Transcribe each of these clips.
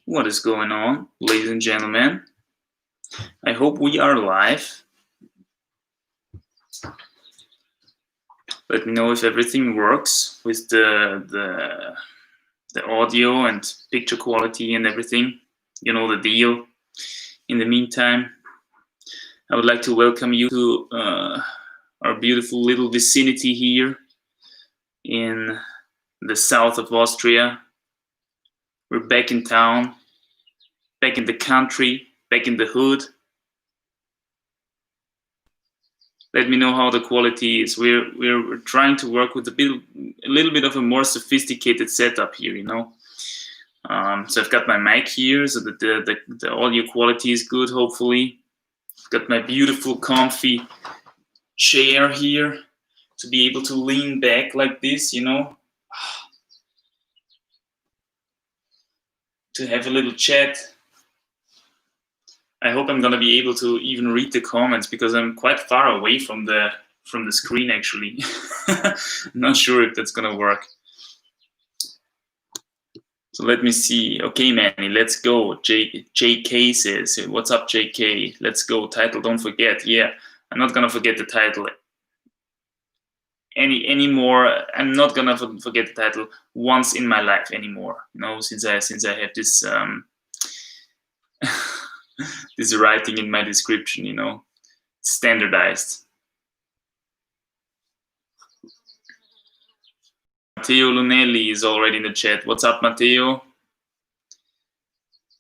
What is going on, ladies and gentlemen? I hope we are live. Let me know if everything works with the audio and picture quality and everything. You know the deal. In the meantime, I would like to welcome you to our beautiful little vicinity here in the south of Austria. We're back in town, back in the country, back in the hood. Let me know how the quality is. We're trying to work with a little bit of a more sophisticated setup here, you know. So I've got my mic here, so that the audio quality is good. Hopefully, I've got my beautiful, comfy chair here to be able to lean back like this, you know, to have a little chat. I hope I'm gonna be able to even read the comments because I'm quite far away from the screen actually. Not sure if that's gonna work. So let me see. Okay, Manny, let's go. JK says, "What's up, JK? Let's go. Title, don't forget." Yeah, I'm not gonna forget the title anymore. I'm not gonna forget the title once in my life anymore. You know, since I have this this writing in my description, you know, standardized. Matteo Lunelli is already in the chat. What's up, Matteo?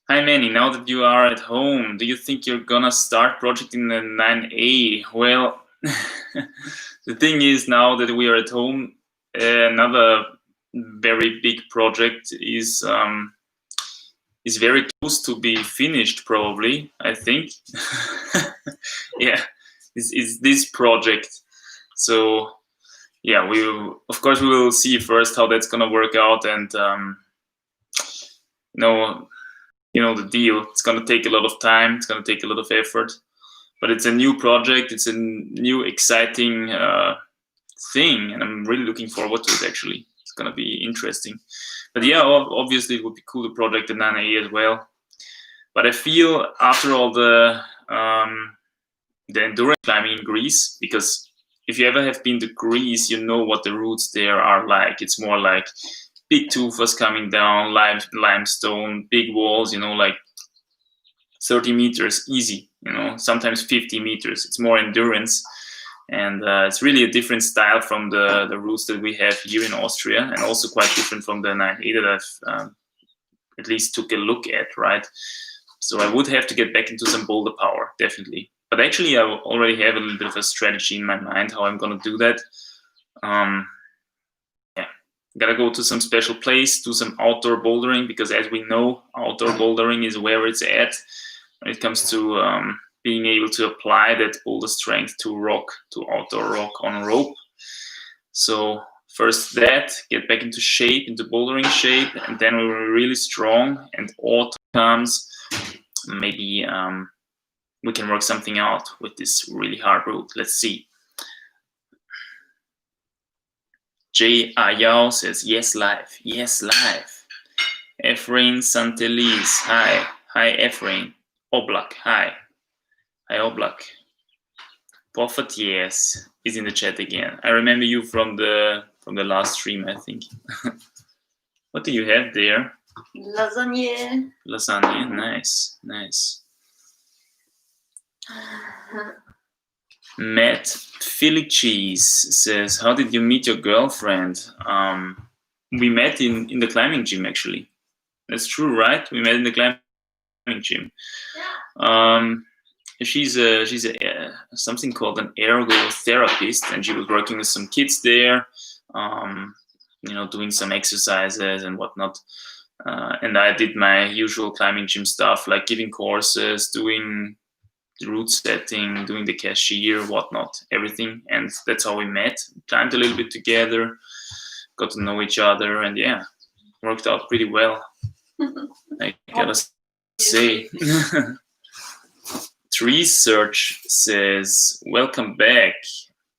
Hi, Manny. Now that you are at home, do you think you're gonna start project in the 9A? Well, the thing is, now that we are at home, another very big project is very close to be finished, probably, I think. Yeah, is this project. So yeah, of course we will see first how that's gonna work out, and you know the deal. It's gonna take a lot of time, it's gonna take a lot of effort, but it's a new project, it's a new exciting thing, and I'm really looking forward to it. Actually, it's gonna be interesting. But yeah, obviously it would be cool to project the 9A as well. But I feel after all the endurance climbing in Greece, because if you ever have been to Greece, you know what the routes there are like. It's more like big tufas coming down, limestone, big walls, you know, like 30 meters easy, you know, sometimes 50 meters. It's more endurance. And it's really a different style from the routes that we have here in Austria, and also quite different from the 9A that I've at least took a look at, right? So I would have to get back into some boulder power, definitely. But actually, I already have a little bit of a strategy in my mind how I'm going to do that. Yeah, gotta go to some special place, do some outdoor bouldering, because as we know, outdoor bouldering is where it's at when it comes to being able to apply that boulder strength to outdoor rock on rope. So first that, get back into shape, into bouldering shape, and then we were really strong, and autumn comes, maybe we can work something out with this really hard route. Let's see. J. Ayao says, yes, live. Yes, live. Efrain Santelis, hi. Hi, Efrain. Oblak, hi. Hi, Oblak. Poffat, yes, is in the chat again. I remember you from the last stream, I think. What do you have there? Lasagne. Lasagne, nice, nice. Matt Philly Cheese says, how did you meet your girlfriend? We met in the climbing gym, actually. That's true, right? We met in the climbing gym. Yeah. She's something called an ergotherapist, and she was working with some kids there, you know, doing some exercises and whatnot. And I did my usual climbing gym stuff, like giving courses, doing the route setting, doing the cashier, whatnot, everything. And that's how we met. Climbed a little bit together, got to know each other, and yeah, worked out pretty well. I gotta say. Tree Search says, welcome back.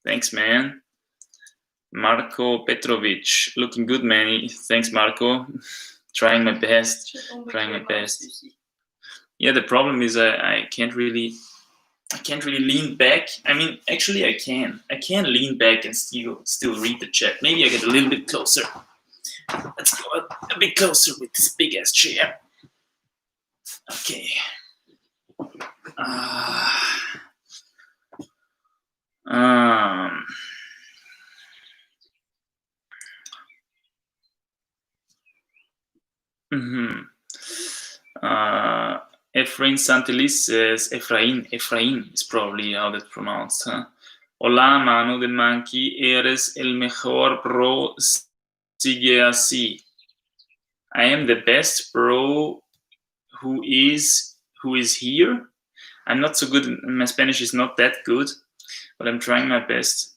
Thanks, man. Marco Petrovic, looking good, Manny. Thanks, Marco. Trying my best. Yeah, the problem is I can't really lean back. I mean, actually, I can lean back and still read the chat. Maybe I get a little bit closer. Let's go a bit closer with this big ass chair. Okay. Efrain Santelis says, Efrain is probably how that's pronounced, huh? Hola, mano de monkey, eres el mejor bro, sigue así. I am the best bro who is here. I'm not so good, my Spanish is not that good, but I'm trying my best.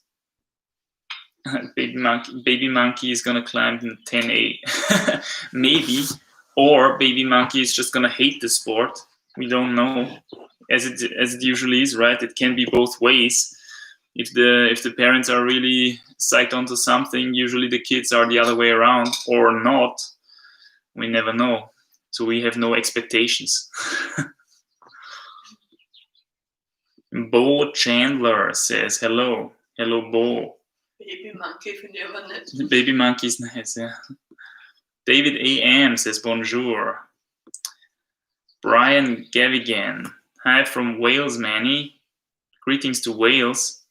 Baby monkey is gonna climb in 10A. Maybe. Or baby monkey is just gonna hate the sport. We don't know, as it usually is, right? It can be both ways. If the parents are really psyched onto something, usually the kids are the other way around, or not. We never know. So we have no expectations. Bo Chandler says hello. Hello, Bo. Baby monkey finde ich aber nicht. Baby monkey is nice, yeah. David A.M. says bonjour. Brian Gavigan. Hi from Wales, Manny. Greetings to Wales.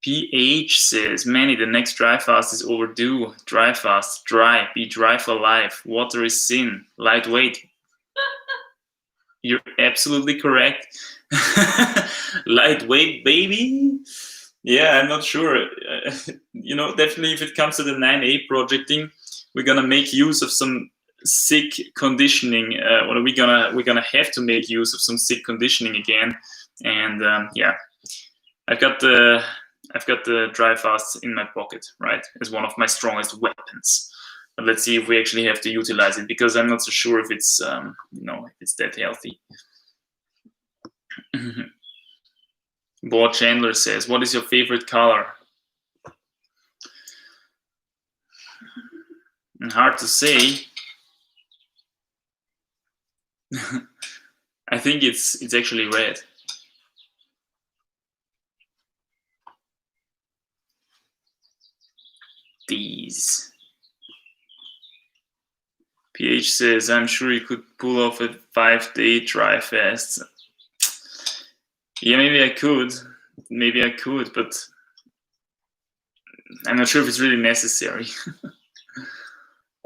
PH says, Manny, the next dry fast is overdue. Dry fast, dry, be dry for life. Water is sin, lightweight. You're absolutely correct. Lightweight, baby. Yeah, I'm not sure. Definitely if it comes to the 9A projecting, we're gonna make use of some sick conditioning. We're gonna have to make use of some sick conditioning again. And I've got the dry fasts in my pocket, right, as one of my strongest weapons. But let's see if we actually have to utilize it, because I'm not so sure if it's if it's that healthy. Bob Chandler says, what is your favorite color? Hard to say. I think it's actually red. These. PH says, I'm sure you could pull off a 5-day dry fast. Yeah, maybe I could, but I'm not sure if it's really necessary.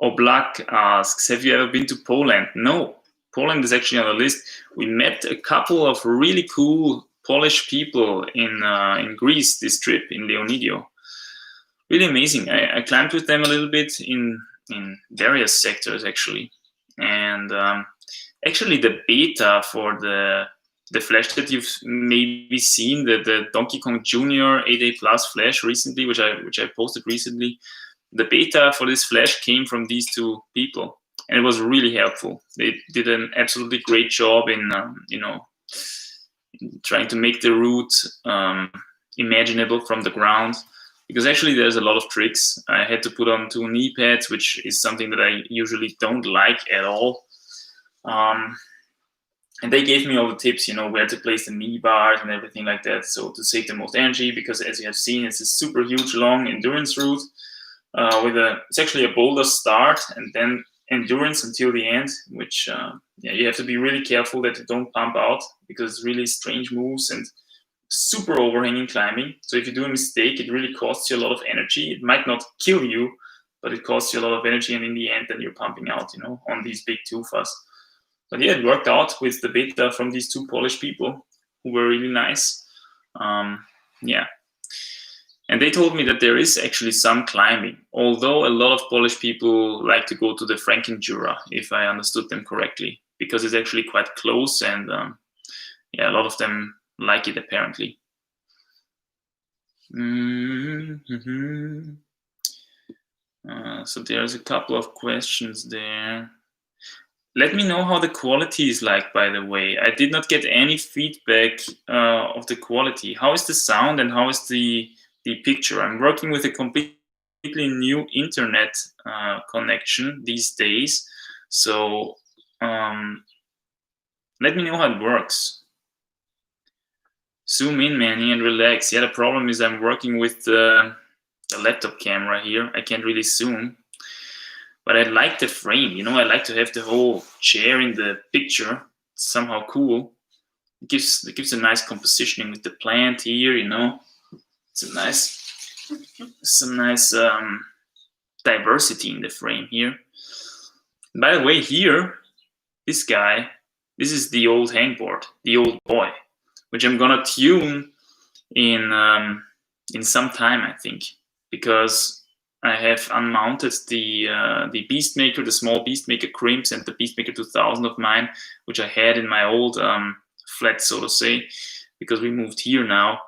Oblak asks, have you ever been to Poland? No, Poland is actually on the list. We met a couple of really cool Polish people in Greece this trip, in Leonidio. Really amazing. I climbed with them a little bit in various sectors, actually. And actually the beta for the flash that you've maybe seen, the Donkey Kong Jr. 8A Plus flash recently, which I posted recently, the beta for this flash came from these two people, and it was really helpful. They did an absolutely great job in trying to make the route imaginable from the ground, because actually there's a lot of tricks. I had to put on 2 knee pads, which is something that I usually don't like at all. And they gave me all the tips, where to place the knee bars and everything like that, so to save the most energy, because as you have seen, it's a super huge, long endurance route it's actually a boulder start and then endurance until the end, which you have to be really careful that you don't pump out, because it's really strange moves and super overhanging climbing. So if you do a mistake, it really costs you a lot of energy. It might not kill you, but it costs you a lot of energy, and in the end, then you're pumping out, on these big tufas. But yeah, it worked out with the beta from these 2 Polish people who were really nice. And they told me that there is actually some climbing, although a lot of Polish people like to go to the Franken-Jura, if I understood them correctly, because it's actually quite close, and a lot of them like it, apparently. So there's a couple of questions there. Let me know how the quality is like, by the way. I did not get any feedback of the quality. How is the sound and how is the picture? I'm working with a completely completely new internet connection these days. So let me know how it works. Zoom in, Manny, and relax. Yeah, the problem is I'm working with the laptop camera here. I can't really zoom. But I like the frame, you know, I like to have the whole chair in the picture. It's somehow cool. It gives a nice compositioning with the plant here, you know. It's a nice diversity in the frame here. And by the way, here, this guy, this is the old hangboard, the old boy, which I'm gonna tune in some time, I think, because I have unmounted the Beastmaker, the small Beastmaker crimps, and the Beastmaker 2000 of mine, which I had in my old flat, so to say, because we moved here now.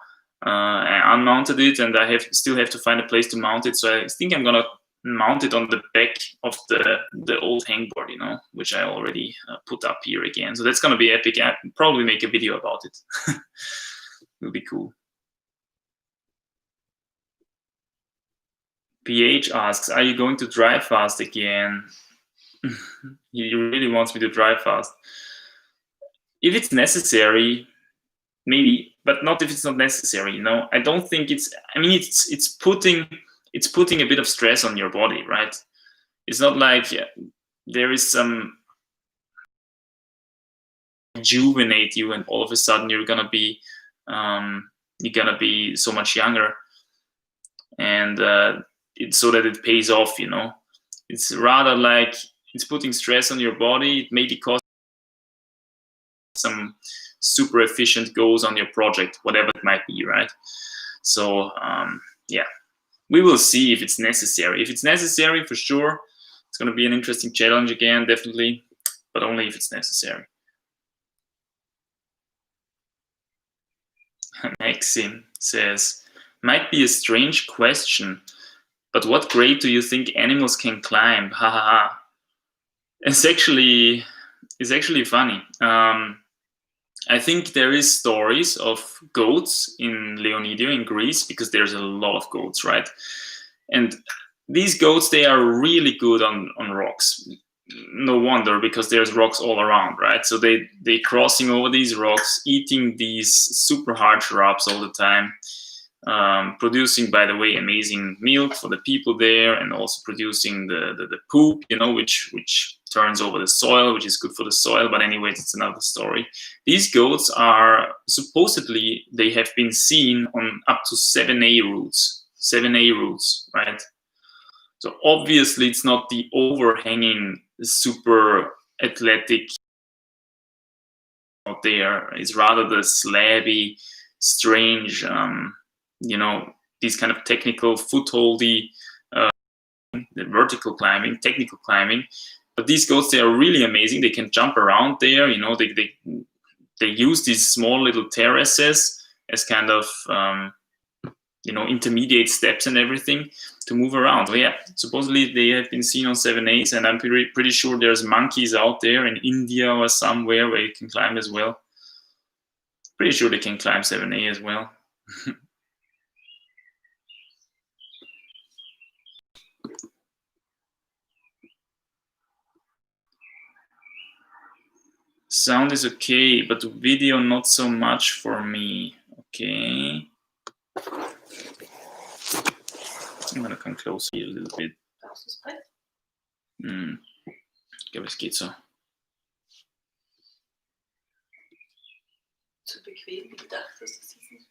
I unmounted it, and I still have to find a place to mount it. So I think I'm gonna mount it on the back of the old hangboard, you know, which I already put up here again. So that's gonna be epic. I'll probably make a video about it. It'll be cool. PH asks, are you going to dry fast again? He really wants me to dry fast. If it's necessary, maybe, but not if it's not necessary, you know. I don't think it's, I mean, it's putting a bit of stress on your body, right? It's not like there is some rejuvenate you and all of a sudden you're gonna be so much younger, and it's so that it pays off, you know. It's rather like it's putting stress on your body. It maybe cause some super efficient goals on your project, whatever it might be, right? So yeah, we will see if it's necessary. If it's necessary, for sure, it's going to be an interesting challenge again, definitely, but only if it's necessary. Maxim says, might be a strange question, but what grade do you think animals can climb? Ha ha ha. It's actually funny. I think there is stories of goats in Leonidio in Greece, because there's a lot of goats, right? And these goats, they are really good on rocks. No wonder, because there's rocks all around, right? So they crossing over these rocks, eating these super hard shrubs all the time, producing, by the way, amazing milk for the people there, and also producing the poop, you know, which turns over the soil, which is good for the soil. But anyways, it's another story. These goats are supposedly, they have been seen on up to 7A routes, right? So obviously it's not the overhanging super athletic out there. It's rather the slabby, strange, you know, these kind of technical footholdy, the vertical climbing, technical climbing. But these goats, they are really amazing. They can jump around there. You know, they use these small little terraces as kind of you know, intermediate steps and everything to move around. Well, yeah, supposedly they have been seen on 7As, and I'm pretty sure there's monkeys out there in India or somewhere where you can climb as well. Pretty sure they can climb 7A as well. Sound is okay, but video not so much for me. Okay. I'm gonna come close here a little bit. Ich glaube, es geht so. Zu bequem gedacht, dass das jetzt nicht.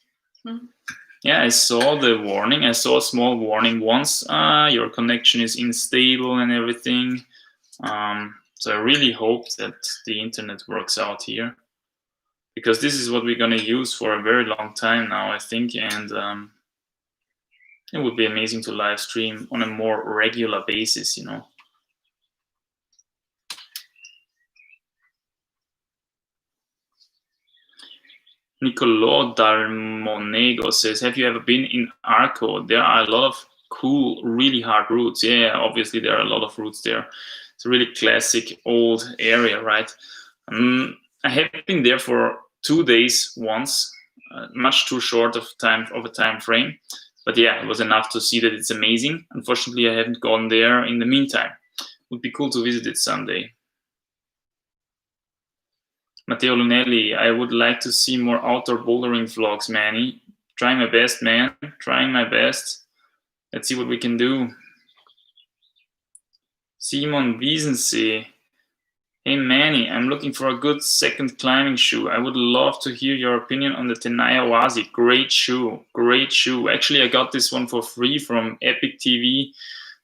Yeah, I saw the warning. I saw a small warning once. Your connection is unstable and everything. So I really hope that the internet works out here, because this is what we're going to use for a very long time now, I think. And it would be amazing to live stream on a more regular basis, you know. Niccolò Dalmonego says, have you ever been in Arco? There are a lot of cool, really hard routes. Yeah, obviously there are a lot of routes there. It's a really classic old area, right? I have been there for 2 days once, much too short of a time frame. But yeah, it was enough to see that it's amazing. Unfortunately, I haven't gone there in the meantime. Would be cool to visit it someday. Matteo Lunelli, I would like to see more outdoor bouldering vlogs, Manny. Trying my best, man. Trying my best. Let's see what we can do. Simon Wiesensee. Hey Manny, I'm looking for a good second climbing shoe. I would love to hear your opinion on the Tenaya. Great shoe, great shoe. Actually, I got this one for free from Epic TV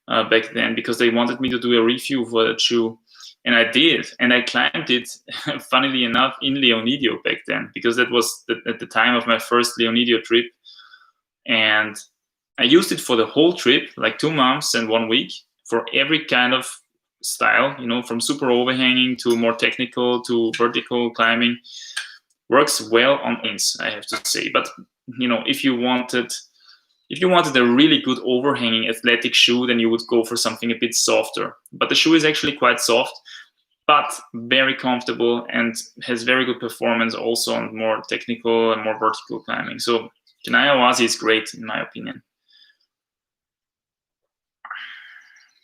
back then because they wanted me to do a review for that shoe. And I did, and I climbed it, funnily enough, in Leonidio back then, because that was at the time of my first Leonidio trip. And I used it for the whole trip, like 2 months and 1 week, for every kind of style, you know, from super overhanging to more technical to vertical climbing. Works well on ins, I have to say. But you know, if you wanted a really good overhanging athletic shoe, then you would go for something a bit softer. But the shoe is actually quite soft, but very comfortable and has very good performance also on more technical and more vertical climbing. So Tenaya is great in my opinion.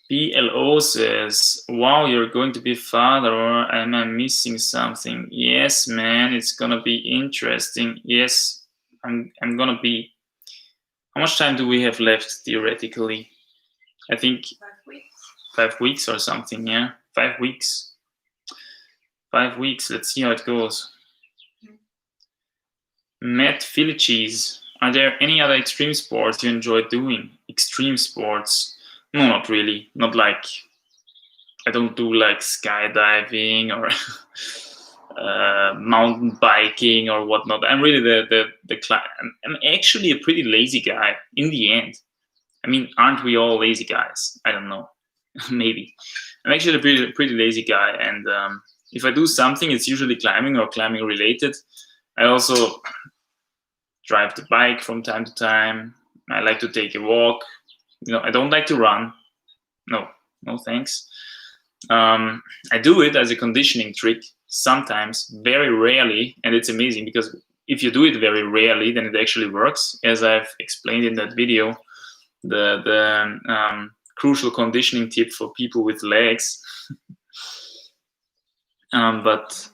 BLO says, wow, you're going to be a father, or am I missing something? Yes, man, it's gonna be interesting. Yes, I'm gonna be. How much time do we have left theoretically? I think 5 weeks. 5 weeks or something, yeah? 5 weeks. 5 weeks, let's see how it goes. Matt Phillies, are there any other extreme sports you enjoy doing? Extreme sports? No, not really. Not like, I don't do like skydiving or mountain biking or whatnot. I'm really I'm actually a pretty lazy guy in the end. I mean, aren't we all lazy guys? I don't know. Maybe. I'm actually a pretty lazy guy, and if I do something, it's usually climbing or climbing related. I also drive the bike from time to time. I like to take a walk. You know, I don't like to run. No thanks. I do it as a conditioning trick sometimes, very rarely, and it's amazing because if you do it very rarely, then it actually works, as I've explained in that video. The crucial conditioning tip for people with legs. But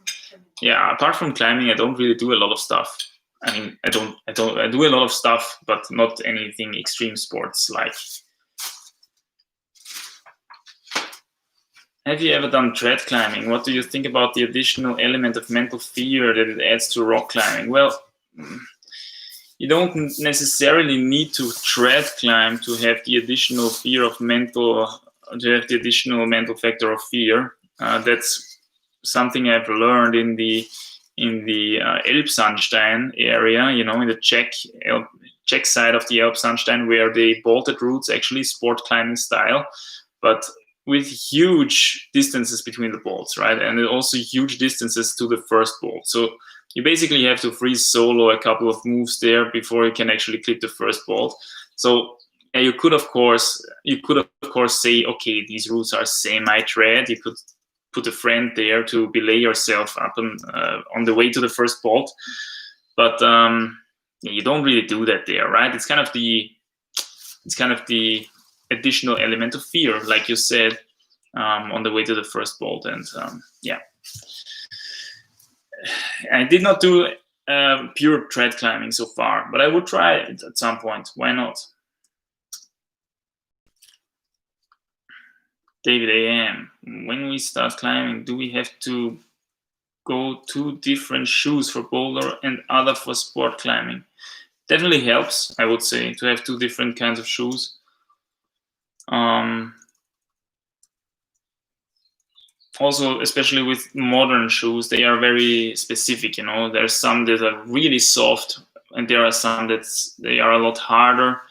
yeah, apart from climbing, I don't really do a lot of stuff. I mean, I do a lot of stuff, but not anything extreme sports like. Have you ever done tread climbing? What do you think about the additional element of mental fear that it adds to rock climbing? Well, you don't necessarily need to tread climb to have the additional additional mental factor of fear. That's something I've learned in the Elbsandstein area, you know, in the Czech side of the Elbsandstein, where they bolted routes, actually sport climbing style, but with huge distances between the bolts, right? And also huge distances to the first bolt. So you basically have to free solo a couple of moves there before you can actually clip the first bolt. So you could of course say, okay, these routes are semi-tread. You could put a friend there to belay yourself up on the way to the first bolt, but you don't really do that there, right? It's kind of the additional element of fear, like you said, on the way to the first bolt. And yeah, I did not do pure tread climbing so far, but I would try it at some point. Why not? David AM, when we start climbing, do we have to go 2 different shoes for boulder and other for sport climbing? Definitely helps, I would say, to have 2 different kinds of shoes. Also, especially with modern shoes, they are very specific, you know. There's some that are really soft, and there are some that they are a lot harder.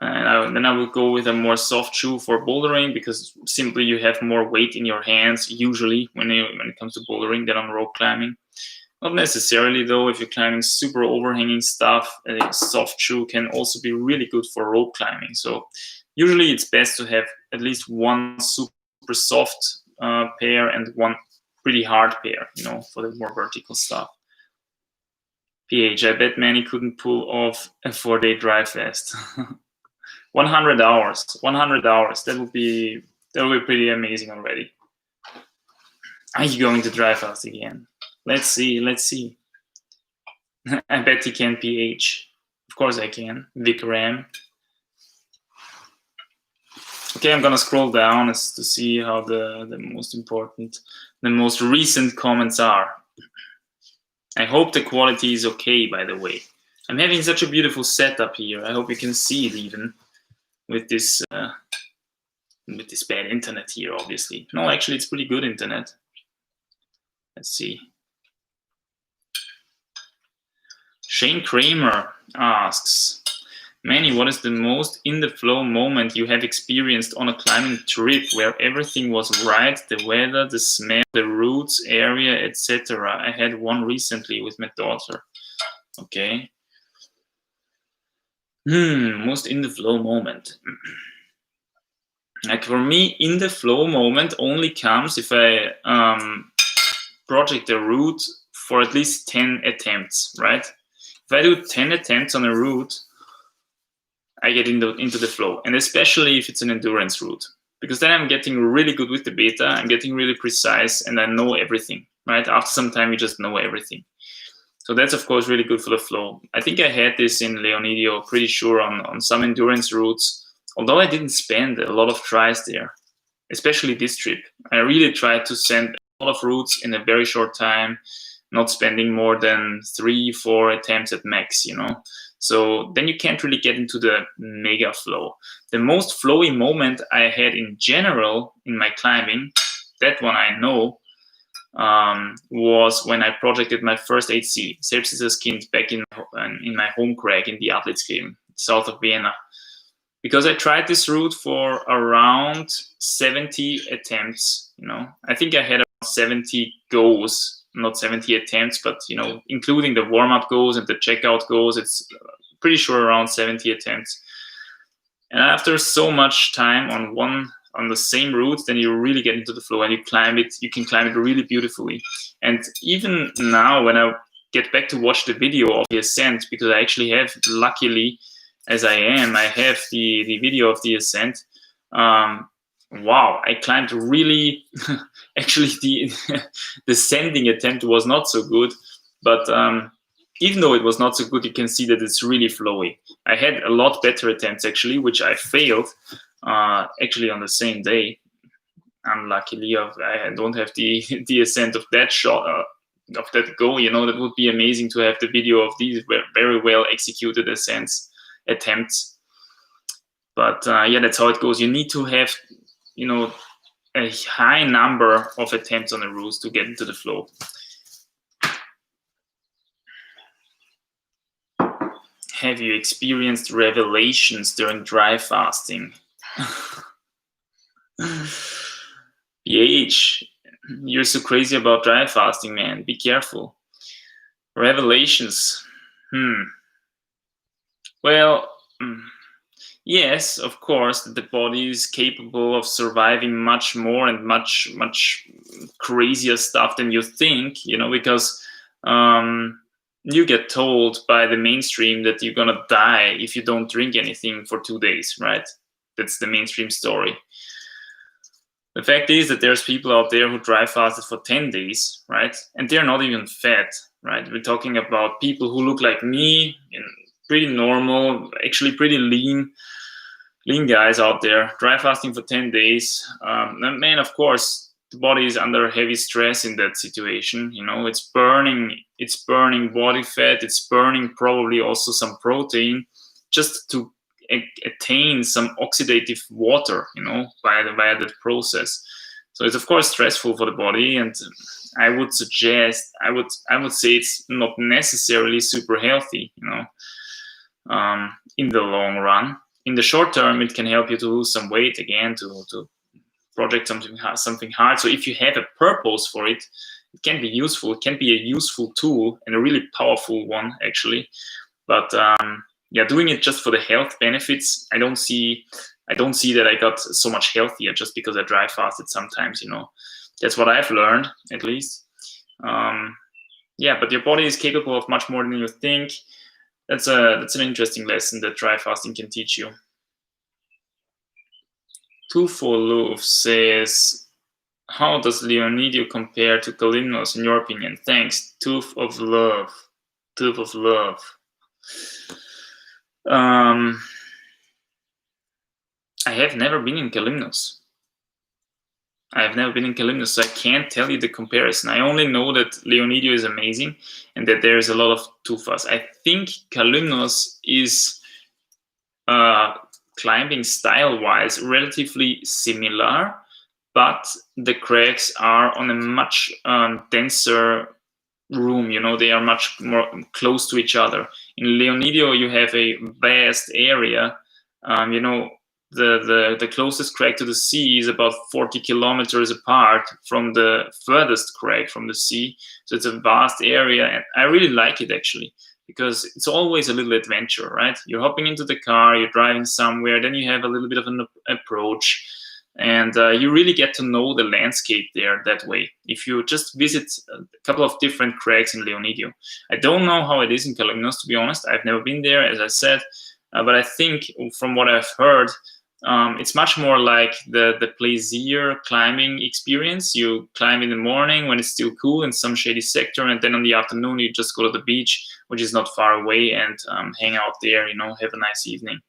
And then I will go with a more soft shoe for bouldering, because simply you have more weight in your hands usually when it comes to bouldering than on rope climbing. Not necessarily though. If you're climbing super overhanging stuff, a soft shoe can also be really good for rope climbing. So usually it's best to have at least 1 super soft pair and 1 pretty hard pair, you know, for the more vertical stuff. PH, I bet many couldn't pull off a 4-day dry fast. 100 hours. 100 hours. That would be pretty amazing already. Are you going to dry fast again? Let's see. I bet you can, PH. Of course I can. Vic Ram. Okay, I'm gonna scroll down as to see how the most recent comments are. I hope the quality is okay, by the way. I'm having such a beautiful setup here. I hope you can see it even with this bad internet here, obviously. No, actually, it's pretty good internet. Let's see. Shane Kramer asks, Manny, what is the most in-the-flow moment you have experienced on a climbing trip where everything was right, the weather, the smell, the routes, area, etc.? I had one recently with my daughter. Okay. Most in-the-flow moment. Like for me, in-the-flow moment only comes if I project a route for at least 10 attempts, right? If I do 10 attempts on a route, I get into the flow, and especially if it's an endurance route, because then I'm getting really good with the beta, I'm getting really precise, and I know everything, right? After some time, you just know everything. So that's, of course, really good for the flow. I think I had this in Leonidio, pretty sure, on some endurance routes, although I didn't spend a lot of tries there, especially this trip. I really tried to send a lot of routes in a very short time, not spending more than 3-4 attempts at max, you know? So then you can't really get into the mega flow. The most flowy moment I had in general in my climbing, that one I know, was when I projected my first 8C, Selbstsicher skinned, back in my home crag in the Athletsgeben, south of Vienna. Because I tried this route for around 70 attempts, you know. I think I had around 70 goes, not 70 attempts, but, you know, including the warm-up goes and the checkout goes, it's pretty sure around 70 attempts. And after so much time on the same route, then you really get into the flow and you can climb it really beautifully. And even now, when I get back to watch the video of the ascent, because I actually have, luckily, as I have the video of the ascent. Wow, I climbed really, actually the descending attempt was not so good, but even though it was not so good, you can see that it's really flowy. I had a lot better attempts actually, which I failed actually on the same day. Unluckily, I don't have the ascent of that shot, of that go, you know. That would be amazing to have the video of these very well executed attempts. But yeah, that's how it goes. You need to have, you know, a high number of attempts on the routes to get into the flow. Have you experienced revelations during dry fasting? PH, you're so crazy about dry fasting, man. Be careful. Revelations. Well, yes, of course, the body is capable of surviving much more and much crazier stuff than you think, you know, because you get told by the mainstream that you're gonna die if you don't drink anything for 2 days, right? That's the mainstream story. The fact is that there's people out there who dry fasted for 10 days, right? And they're not even fat, right? We're talking about people who look like me, pretty normal, actually pretty lean guys out there, dry fasting for 10 days. Man, of course, the body is under heavy stress in that situation. You know, it's burning body fat. It's burning probably also some protein just to attain some oxidative water, you know, via that process. So it's of course stressful for the body, and I would suggest, I would say it's not necessarily super healthy, you know, in the long run. In the short term, it can help you to lose some weight again, to project something hard. So if you have a purpose for it, it can be useful. It can be a useful tool and a really powerful one, actually. But yeah, doing it just for the health benefits, I don't see that I got so much healthier just because I dry fasted sometimes, you know. That's what I've learned, at least. Yeah, but your body is capable of much more than you think. That's an interesting lesson that dry fasting can teach you. Tufo says, how does Leonidio compare to Kalymnos in your opinion? Thanks. Tooth of love. Tooth of love. I have never been in Kalymnos. So I can't tell you the comparison. I only know that Leonidio is amazing and that there's a lot of tufas. I think Kalymnos is climbing style-wise relatively similar, but the cracks are on a much denser room. You know, they are much more close to each other. In Leonidio, you have a vast area. You know, the closest crack to the sea is about 40 kilometers apart from the furthest crack from the sea. So it's a vast area, and I really like it actually, because it's always a little adventure, right? You're hopping into the car, you're driving somewhere, then you have a little bit of an approach, and you really get to know the landscape there that way. If you just visit a couple of different cracks in Leonidio. I don't know how it is in Kalymnos, to be honest. I've never been there, as I said, but I think from what I've heard, it's much more like the plaisir climbing experience. You climb in the morning when it's still cool in some shady sector, and then in the afternoon you just go to the beach, which is not far away, and hang out there, you know, have a nice evening.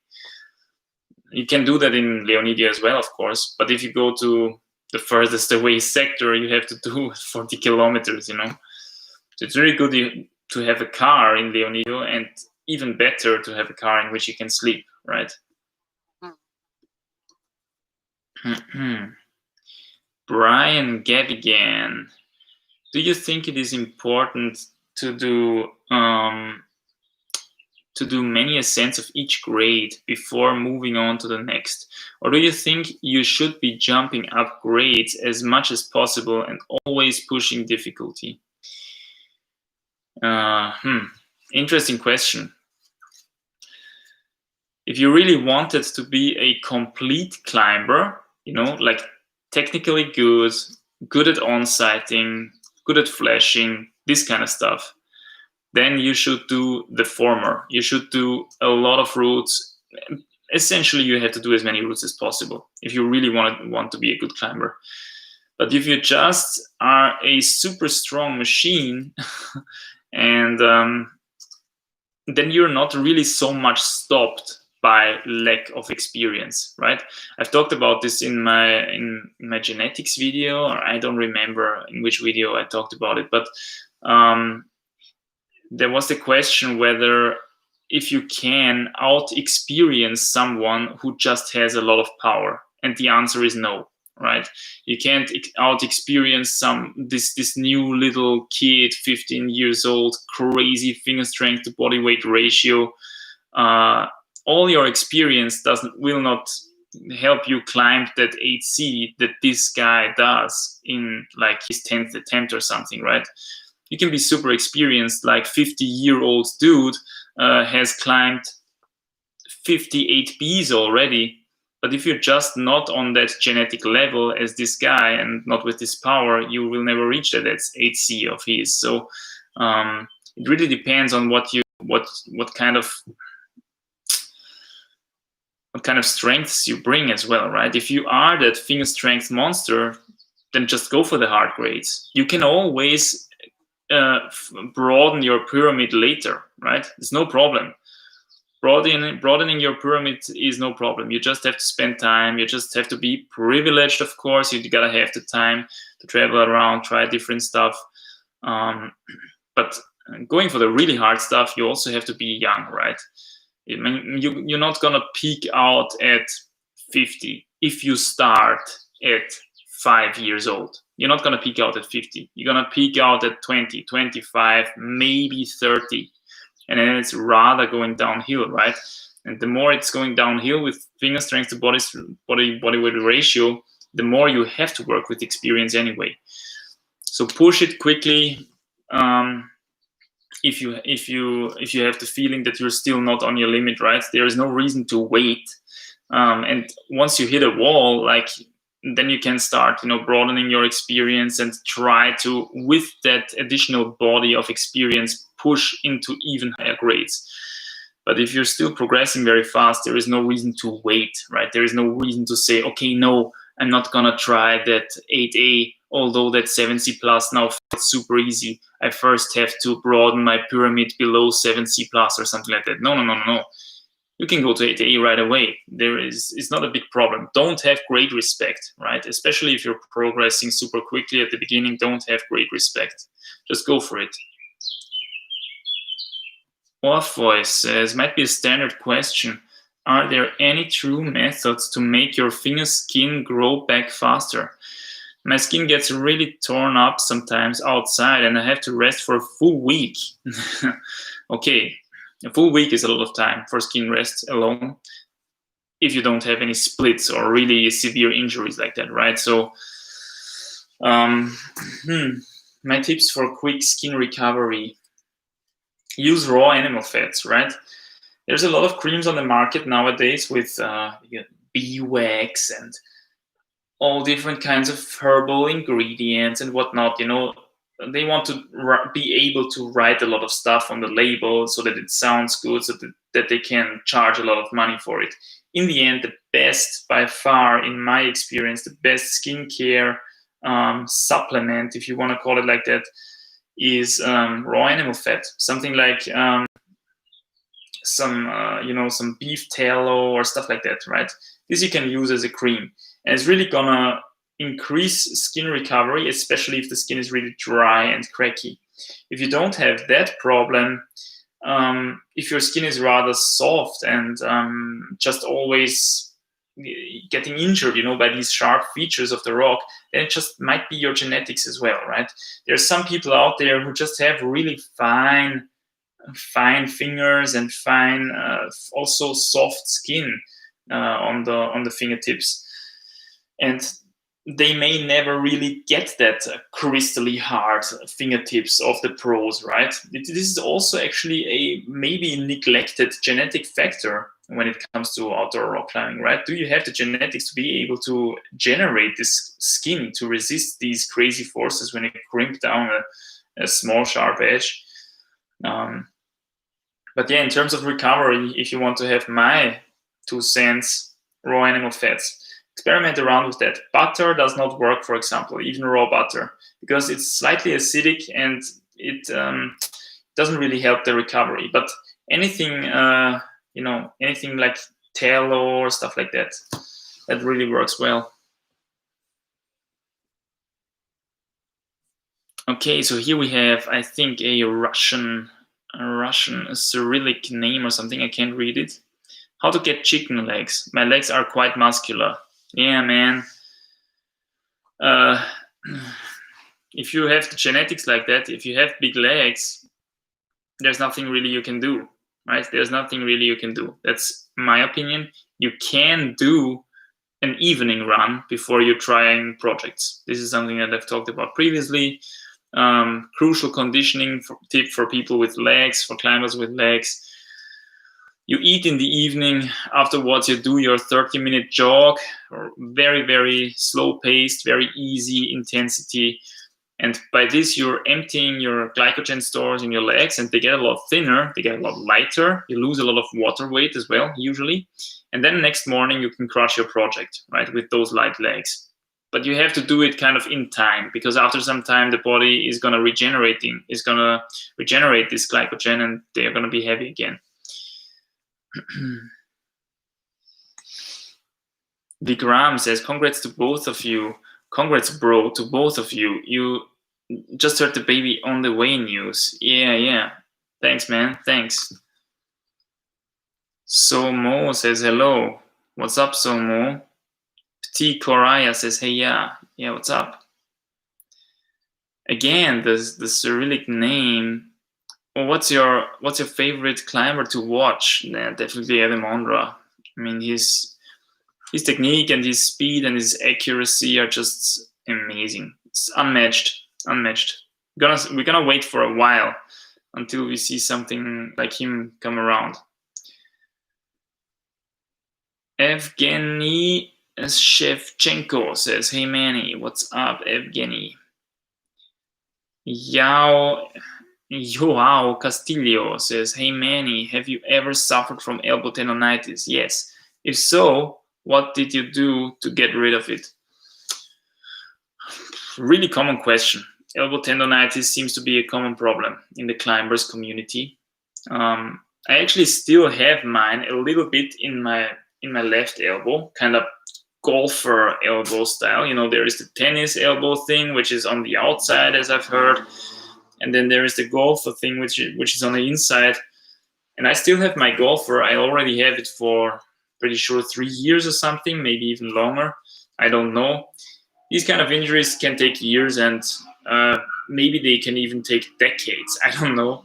You can do that in Leonidio as well, of course, but if you go to the furthest away sector, you have to do 40 kilometers, you know. So it's really good to have a car in Leonidio, and even better to have a car in which you can sleep, right? Brian Gavigan, do you think it is important to do many ascents of each grade before moving on to the next, or do you think you should be jumping up grades as much as possible and always pushing difficulty? Interesting question. If you really wanted to be a complete climber, you know, like technically good at on-sighting, good at flashing, this kind of stuff, then you should do the former. You should do a lot of routes. Essentially, you have to do as many routes as possible if you really want to be a good climber. But if you just are a super strong machine, and then you're not really so much stopped by lack of experience, right? I've talked about this in my genetics video, or I don't remember in which video I talked about it, but there was the question whether if you can out-experience someone who just has a lot of power, and the answer is no, right? You can't out-experience this new little kid, 15 years old, crazy finger strength to body weight ratio. All your experience will not help you climb that 8C that this guy does in like his 10th attempt or something, right? You can be super experienced, like 50-year-old dude has climbed 58 Bs already. But if you're just not on that genetic level as this guy and not with this power, you will never reach that 8C of his. So it really depends on what kind of strengths you bring as well, right? If you are that finger strength monster, then just go for the hard grades. You can always broaden your pyramid later, right? It's no problem. Broadening your pyramid is no problem. You just have to spend time. You just have to be privileged, of course. You gotta have the time to travel around, try different stuff. But going for the really hard stuff, you also have to be young, right? I mean, you're not gonna peak out at 50 if you start at 5 years old. You're not gonna peak out at 50. You're gonna peak out at 20, 25, maybe 30. And then it's rather going downhill, right? And the more it's going downhill with finger strength to body weight ratio, the more you have to work with experience anyway. So push it quickly. If you have the feeling that you're still not on your limit, right? There is no reason to wait. And once you hit a wall, like then you can start, broadening your experience and try to, with that additional body of experience, push into even higher grades. But if you're still progressing very fast, there is no reason to wait, right? There is no reason to say, okay, no, I'm not gonna try that 8A, although that 7C plus now feels super easy. I first have to broaden my pyramid below 7C plus or something like that. No. You can go to 8A right away. It's not a big problem. Don't have great respect, right? Especially if you're progressing super quickly at the beginning, don't have great respect. Just go for it. Orpheus says, might be a standard question. Are there any true methods to make your finger skin grow back faster? My skin gets really torn up sometimes outside and I have to rest for a full week. Okay, a full week is a lot of time for skin rest alone, if you don't have any splits or really severe injuries like that, right? So, my tips for quick skin recovery. Use raw animal fats, right? There's a lot of creams on the market nowadays with bee wax and all different kinds of herbal ingredients and whatnot. They want to be able to write a lot of stuff on the label so that it sounds good, so that they can charge a lot of money for it. In the end, the best, by far, in my experience, the best skincare supplement, if you want to call it like that, is raw animal fat. Something like some beef tallow or stuff like that, right? This you can use as a cream. And it's really gonna increase skin recovery, especially if the skin is really dry and cracky. If you don't have that problem, if your skin is rather soft and just always getting injured, by these sharp features of the rock, then it just might be your genetics as well, right? There's some people out there who just have really fine fingers and fine, also soft skin on the fingertips, and they may never really get that crystally hard fingertips of the pros, right? This is also actually a maybe neglected genetic factor when it comes to outdoor rock climbing, right? Do you have the genetics to be able to generate this skin to resist these crazy forces when you crimp down a small sharp edge? But yeah, in terms of recovery, if you want to have my 2 cents, raw animal fats, experiment around with that. Butter does not work, for example, even raw butter, because it's slightly acidic and it doesn't really help the recovery. But anything, anything like tallow or stuff like that, that really works well. Okay, so here we have, I think, a Russian Cyrillic name or something. I can't read it. How to get chicken legs. My legs are quite muscular. Yeah, man. If you have the genetics like that, if you have big legs, there's nothing really you can do, right? There's nothing really you can do. That's my opinion. You can do an evening run before you're trying projects. This is something that I've talked about previously. Crucial conditioning tip for people with legs, for climbers with legs. You eat in the evening. Afterwards, you do your 30-minute jog, or very, very slow paced, very easy intensity. And by this, you're emptying your glycogen stores in your legs, and they get a lot thinner, they get a lot lighter. You lose a lot of water weight as well, usually. And then next morning, you can crush your project, right, with those light legs. But you have to do it kind of in time, because after some time, the body is going to regenerate this glycogen, and they're going to be heavy again. Vigram says, congrats to both of you. Congrats, bro, to both of you. You just heard the baby on the way news. Yeah. Thanks, man. Thanks. Somo says, hello. What's up, Somo? Petit Koraya says, hey, yeah, what's up? Again, the Cyrillic name. Well, what's your favorite climber to watch? Yeah, definitely Adam Ondra. I mean, his technique and his speed and his accuracy are just amazing. It's unmatched. We're gonna wait for a while until we see something like him come around. Evgeny Shevchenko says, hey Manny, what's up, Evgeny? Joao Castillo says, hey Manny, have you ever suffered from elbow tendonitis? Yes. If so, what did you do to get rid of it? Really common question. Elbow tendonitis seems to be a common problem in the climbers community. I actually still have mine a little bit in my left elbow, kind of golfer elbow style. You know, there is the tennis elbow thing, which is on the outside, as I've heard, and then there is the golfer thing, which is on the inside. And I still have my golfer. I already have it for pretty sure 3 years or something, maybe even longer. I don't know. These kind of injuries can take years, and maybe they can even take decades. I don't know.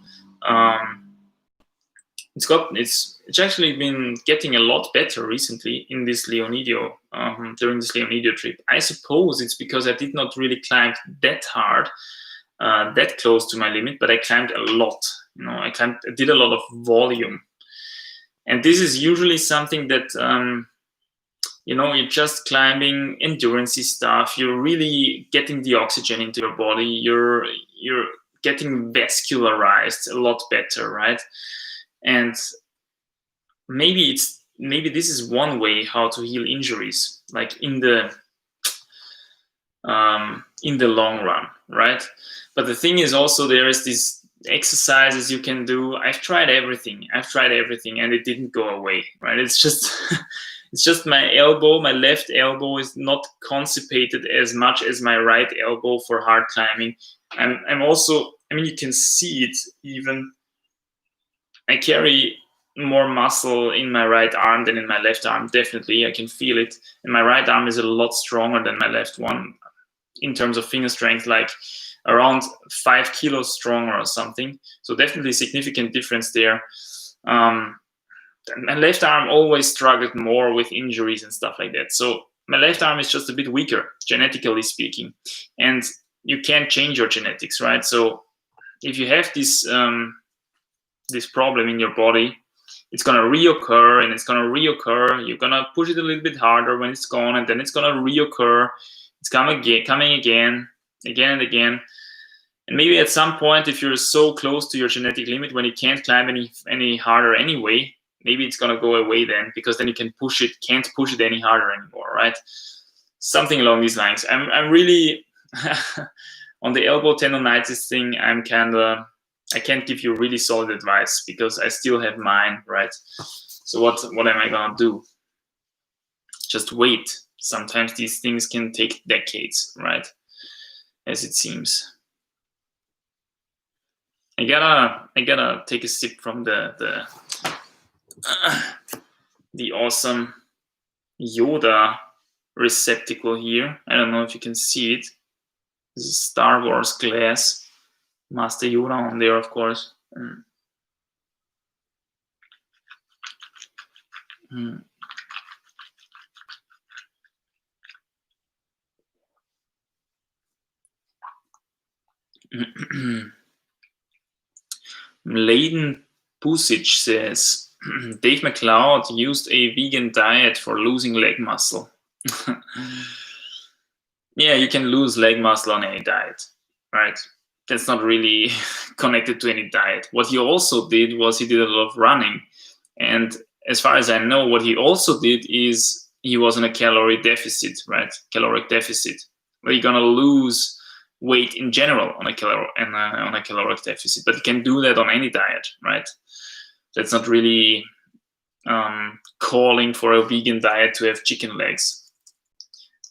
It's actually been getting a lot better recently in this Leonidio, during this Leonidio trip. I suppose it's because I did not really climb that hard, that close to my limit, but I climbed a lot. You know, I did a lot of volume, and this is usually something that you know, you're just climbing endurance stuff. You're really getting the oxygen into your body. You're getting vascularized a lot better, right? And maybe this is one way how to heal injuries, like in the long run, right? But the thing is also there is these exercises you can do. I've tried everything, and it didn't go away, right? It's just it's just my elbow, my left elbow is not constipated as much as my right elbow for hard climbing. I'm also, I mean, you can see it even. I carry more muscle in my right arm than in my left arm. Definitely, I can feel it. And my right arm is a lot stronger than my left one in terms of finger strength, like around 5 kilos stronger or something. So definitely significant difference there. My left arm always struggled more with injuries and stuff like that. So my left arm is just a bit weaker, genetically speaking. And you can't change your genetics, right? So if you have this this problem in your body, it's gonna reoccur, and it's gonna reoccur. You're gonna push it a little bit harder when it's gone, and then it's gonna reoccur. It's coming again, again and again. And maybe at some point, if you're so close to your genetic limit when you can't climb any harder anyway, maybe it's gonna go away then, because then you can't push it any harder anymore, right? Something along these lines. I'm really on the elbow tendonitis thing. I can't give you really solid advice because I still have mine, right? So what am I gonna do? Just wait. Sometimes these things can take decades, right? As it seems. I gotta take a sip from the awesome Yoda receptacle here. I don't know if you can see it. This is Star Wars glass. Master Yoda on there, of course. Mladen Pusic says, Dave McLeod used a vegan diet for losing leg muscle. Yeah, you can lose leg muscle on any diet, right? That's not really connected to any diet. What he also did was he did a lot of running. And as far as I know, what he also did is he was in a calorie deficit, right? Caloric deficit, where you're going to lose weight in general on a caloric deficit. But you can do that on any diet, right? That's not really calling for a vegan diet to have chicken legs.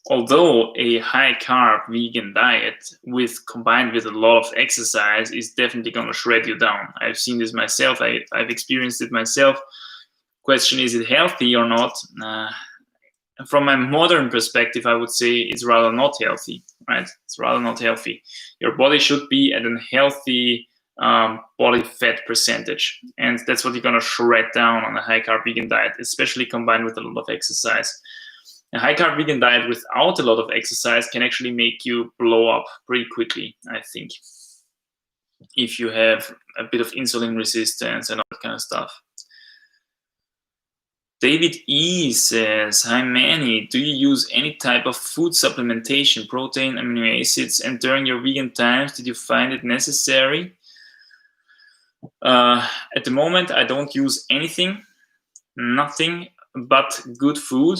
Although a high carb vegan diet combined with a lot of exercise is definitely going to shred you down. I've seen this myself. I've experienced it myself. Question, is it healthy or not? From my modern perspective, I would say it's rather not healthy, right? It's rather not healthy. Your body should be at a healthy body fat percentage. And that's what you're going to shred down on a high carb vegan diet, especially combined with a lot of exercise. A high carb vegan diet without a lot of exercise can actually make you blow up pretty quickly, I think, if you have a bit of insulin resistance and all that kind of stuff. David E says, hi Manny, do you use any type of food supplementation, protein, amino acids, and during your vegan times, did you find it necessary? At the moment, I don't use anything, nothing but good food.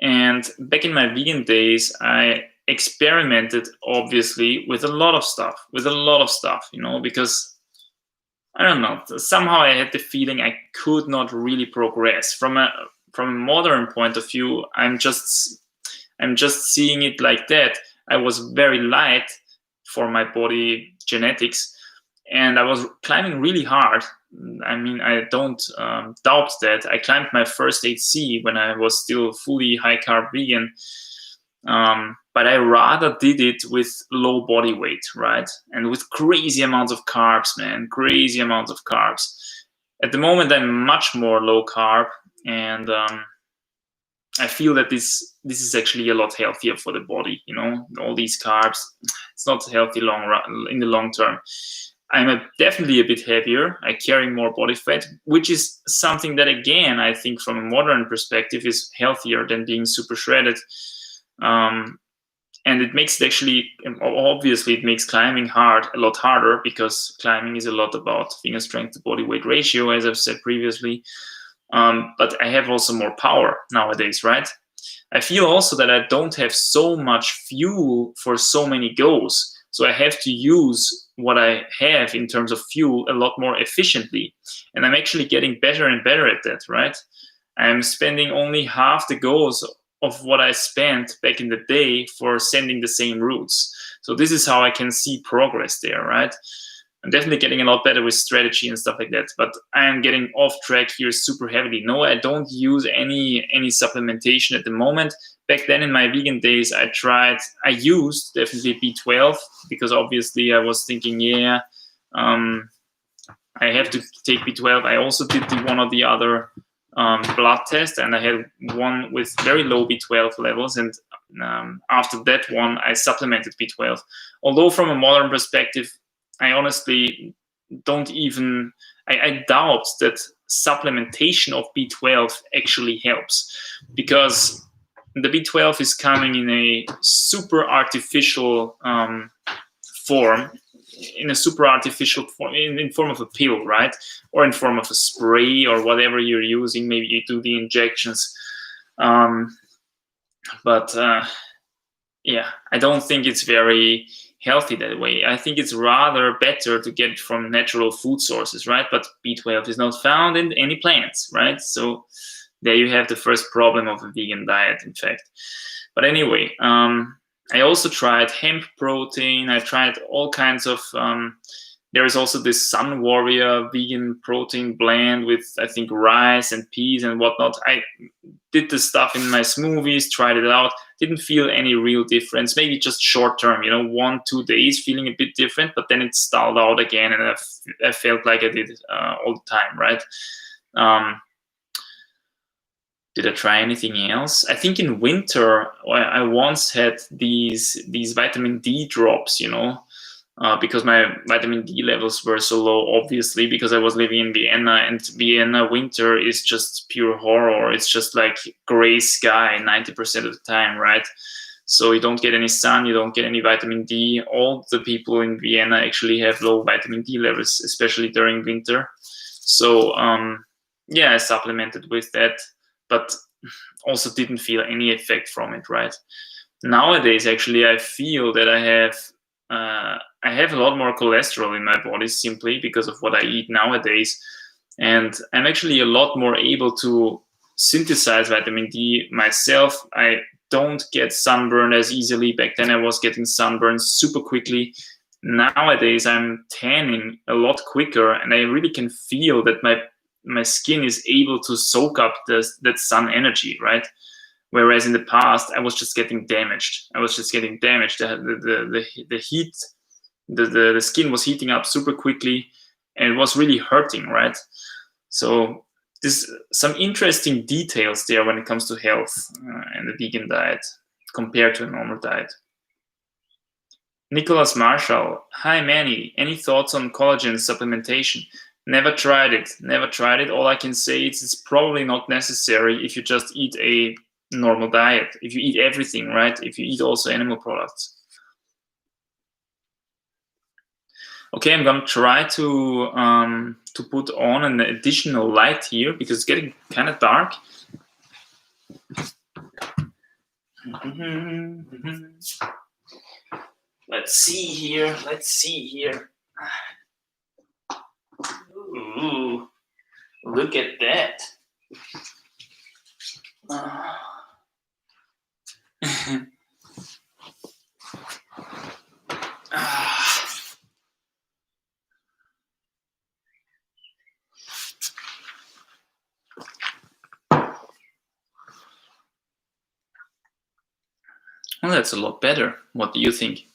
And back in my vegan days, I experimented, obviously, with a lot of stuff, because I don't know, somehow I had the feeling I could not really progress. From a modern point of view, I'm just seeing it like that. I was very light for my body genetics, and I was climbing really hard. I mean, I don't doubt that. I climbed my first 8C when I was still fully high carb vegan. But I rather did it with low body weight, right? And with crazy amounts of carbs, man, crazy amounts of carbs. At the moment, I'm much more low carb, and I feel that this is actually a lot healthier for the body. All these carbs, it's not healthy in the long term. I'm definitely a bit heavier. I carry more body fat, which is something that, again, I think from a modern perspective is healthier than being super shredded. And it makes it actually, obviously, it makes climbing a lot harder, because climbing is a lot about finger strength to body weight ratio, as I've said previously. But I have also more power nowadays, right? I feel also that I don't have so much fuel for so many goes. So I have to use what I have in terms of fuel a lot more efficiently. And I'm actually getting better and better at that, right? I'm spending only half the goes of what I spent back in the day for sending the same routes. So this is how I can see progress there, right? I'm definitely getting a lot better with strategy and stuff like that, but I am getting off track here super heavily. No, I don't use any supplementation at the moment. Back then in my vegan days, I used definitely B12, because obviously I was thinking, I have to take B12. I also did the one or the other blood test, and I had one with very low B12 levels, and after that one, I supplemented B12. Although from a modern perspective, I honestly don't even, I doubt that supplementation of B12 actually helps, because the B12 is coming in a super artificial form, in form of a pill, right? Or in form of a spray, or whatever you're using. Maybe you do the injections. But I don't think it's very healthy that way. I think it's rather better to get it from natural food sources, right? But B12 is not found in any plants, right? So there you have the first problem of a vegan diet, in fact. But anyway, I also tried hemp protein. I tried all kinds of, there is also this Sun Warrior vegan protein blend with, I think, rice and peas and whatnot. I did the stuff in my smoothies, tried it out, didn't feel any real difference. Maybe just short term, 1-2 days feeling a bit different, but then it stalled out again, and I felt like I did all the time, right? Did I try anything else? I think in winter, I once had these vitamin D drops, because my vitamin D levels were so low, obviously, because I was living in Vienna, and Vienna winter is just pure horror. It's just like gray sky 90% of the time, right? So you don't get any sun, you don't get any vitamin D. All the people in Vienna actually have low vitamin D levels, especially during winter. So I supplemented with that, but also didn't feel any effect from it, right? Nowadays, actually, I feel that I have a lot more cholesterol in my body, simply because of what I eat nowadays. And I'm actually a lot more able to synthesize vitamin D myself. I don't get sunburned as easily. Back then, I was getting sunburned super quickly. Nowadays, I'm tanning a lot quicker, and I really can feel that my skin is able to soak up that sun energy, right? Whereas in the past, I was just getting damaged. The heat, the skin was heating up super quickly, and it was really hurting, right? So there's some interesting details there when it comes to health and the vegan diet compared to a normal diet. Nicholas Marshall, hi Manny, any thoughts on collagen supplementation? Never tried it. Never tried it. All I can say is it's probably not necessary if you just eat a normal diet. If you eat everything, right? If you eat also animal products. Okay, I'm gonna try to put on an additional light here because it's getting kind of dark. Let's see here. Ooh, look at that. Well, that's a lot better. What do you think?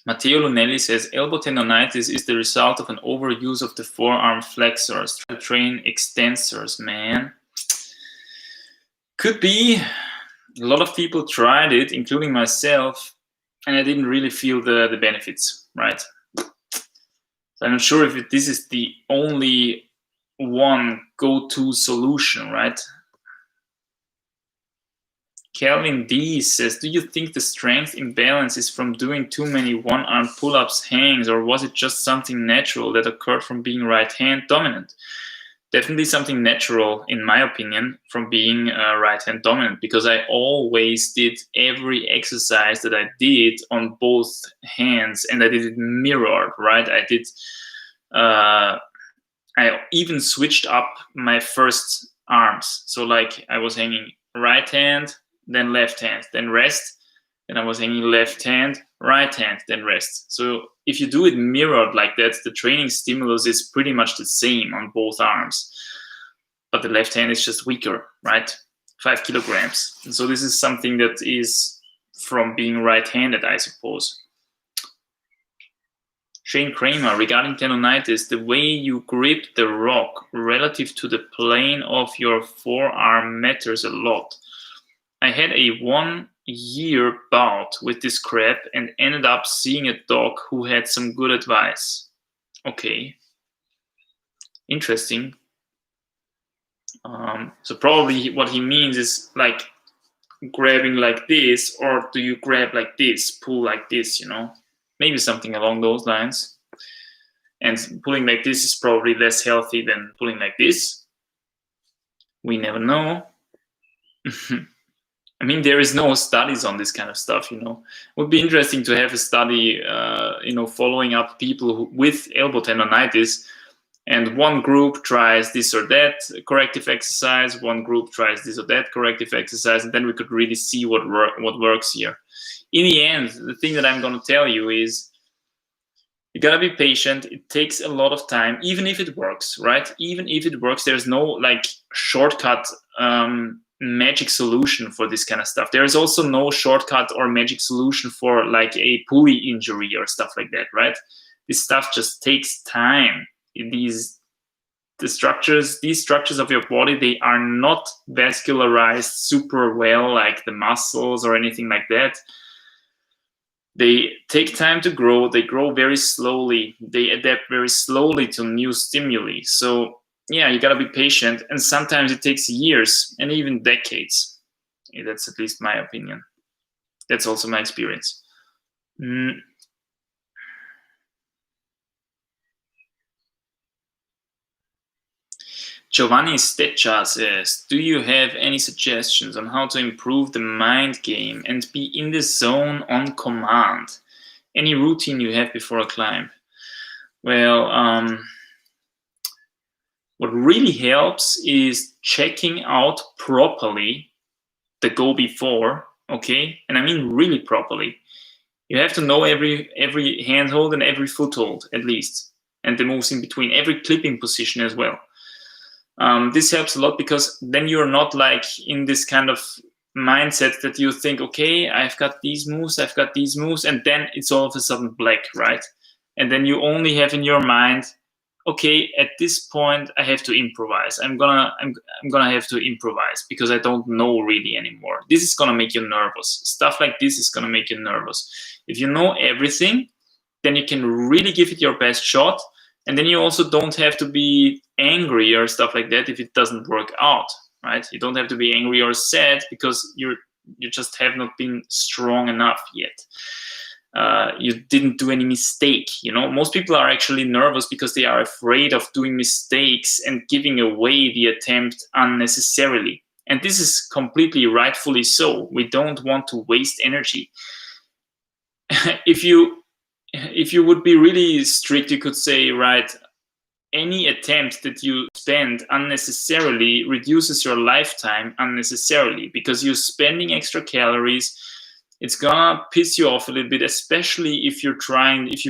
Matteo Lunelli says elbow tendonitis is the result of an overuse of the forearm flexors to train extensors, man. Could be. A lot of people tried it, including myself, and I didn't really feel the benefits, right? So I'm not sure if this is the only one go-to solution, right? Calvin D says, do you think the strength imbalance is from doing too many one-arm pull-ups, hangs, or was it just something natural that occurred from being right-hand dominant? Definitely something natural, in my opinion, from being right-hand dominant, because I always did every exercise that I did on both hands, and I did it mirrored, right? I even switched up my first arms. So like I was hanging right hand, then left hand, then rest. Then I was hanging left hand, right hand, then rest. So if you do it mirrored like that, the training stimulus is pretty much the same on both arms. But the left hand is just weaker, right? 5 kilograms. And so this is something that is from being right-handed, I suppose. Shane Kramer, regarding tendonitis, the way you grip the rock relative to the plane of your forearm matters a lot. I had a 1-year bout with this crap and ended up seeing a doc who had some good advice. Okay. Interesting. So probably what he means is like grabbing like this, or do you grab like this, pull like this, you know? Maybe something along those lines. And pulling like this is probably less healthy than pulling like this. We never know. I mean, there is no studies on this kind of stuff, you know. It would be interesting to have a study, you know, following up people with elbow tendonitis, and one group tries this or that corrective exercise, one group tries this or that corrective exercise, and then we could really see what works here. In the end, the thing that I'm going to tell you is you got to be patient. It takes a lot of time, even if it works, right? Even if it works, there's no like shortcut magic solution for this kind of stuff. There is also no shortcut or magic solution for like a pulley injury or stuff like that, right? This stuff just takes time. These structures of your body, they are not vascularized super well like the muscles or anything like that. They take time to grow. They grow very slowly. They adapt very slowly to new stimuli. So yeah, you gotta be patient, and sometimes it takes years and even decades. Yeah, that's at least my opinion. That's also my experience. Giovanni Steccia says, do you have any suggestions on how to improve the mind game and be in the zone on command? Any routine you have before a climb? Well, what really helps is checking out properly the go before, okay? And I mean really properly. You have to know every handhold and every foothold at least, and the moves in between, every clipping position as well. This helps a lot because then you're not like in this kind of mindset that you think, okay, I've got these moves, and then it's all of a sudden black, right? And then you only have in your mind, okay, at this point I have to improvise. I'm gonna have to improvise because I don't know really anymore. This is gonna make you nervous. Stuff like this is gonna make you nervous. If you know everything, then you can really give it your best shot, and then you also don't have to be angry or stuff like that if it doesn't work out, right? You don't have to be angry or sad because you just have not been strong enough yet. You didn't do any mistake. Most people are actually nervous because they are afraid of doing mistakes and giving away the attempt unnecessarily. And this is completely rightfully so. We don't want to waste energy. If you would be really strict, you could say, right, any attempt that you spend unnecessarily reduces your lifetime unnecessarily because you're spending extra calories. It's gonna piss you off a little bit, especially if you've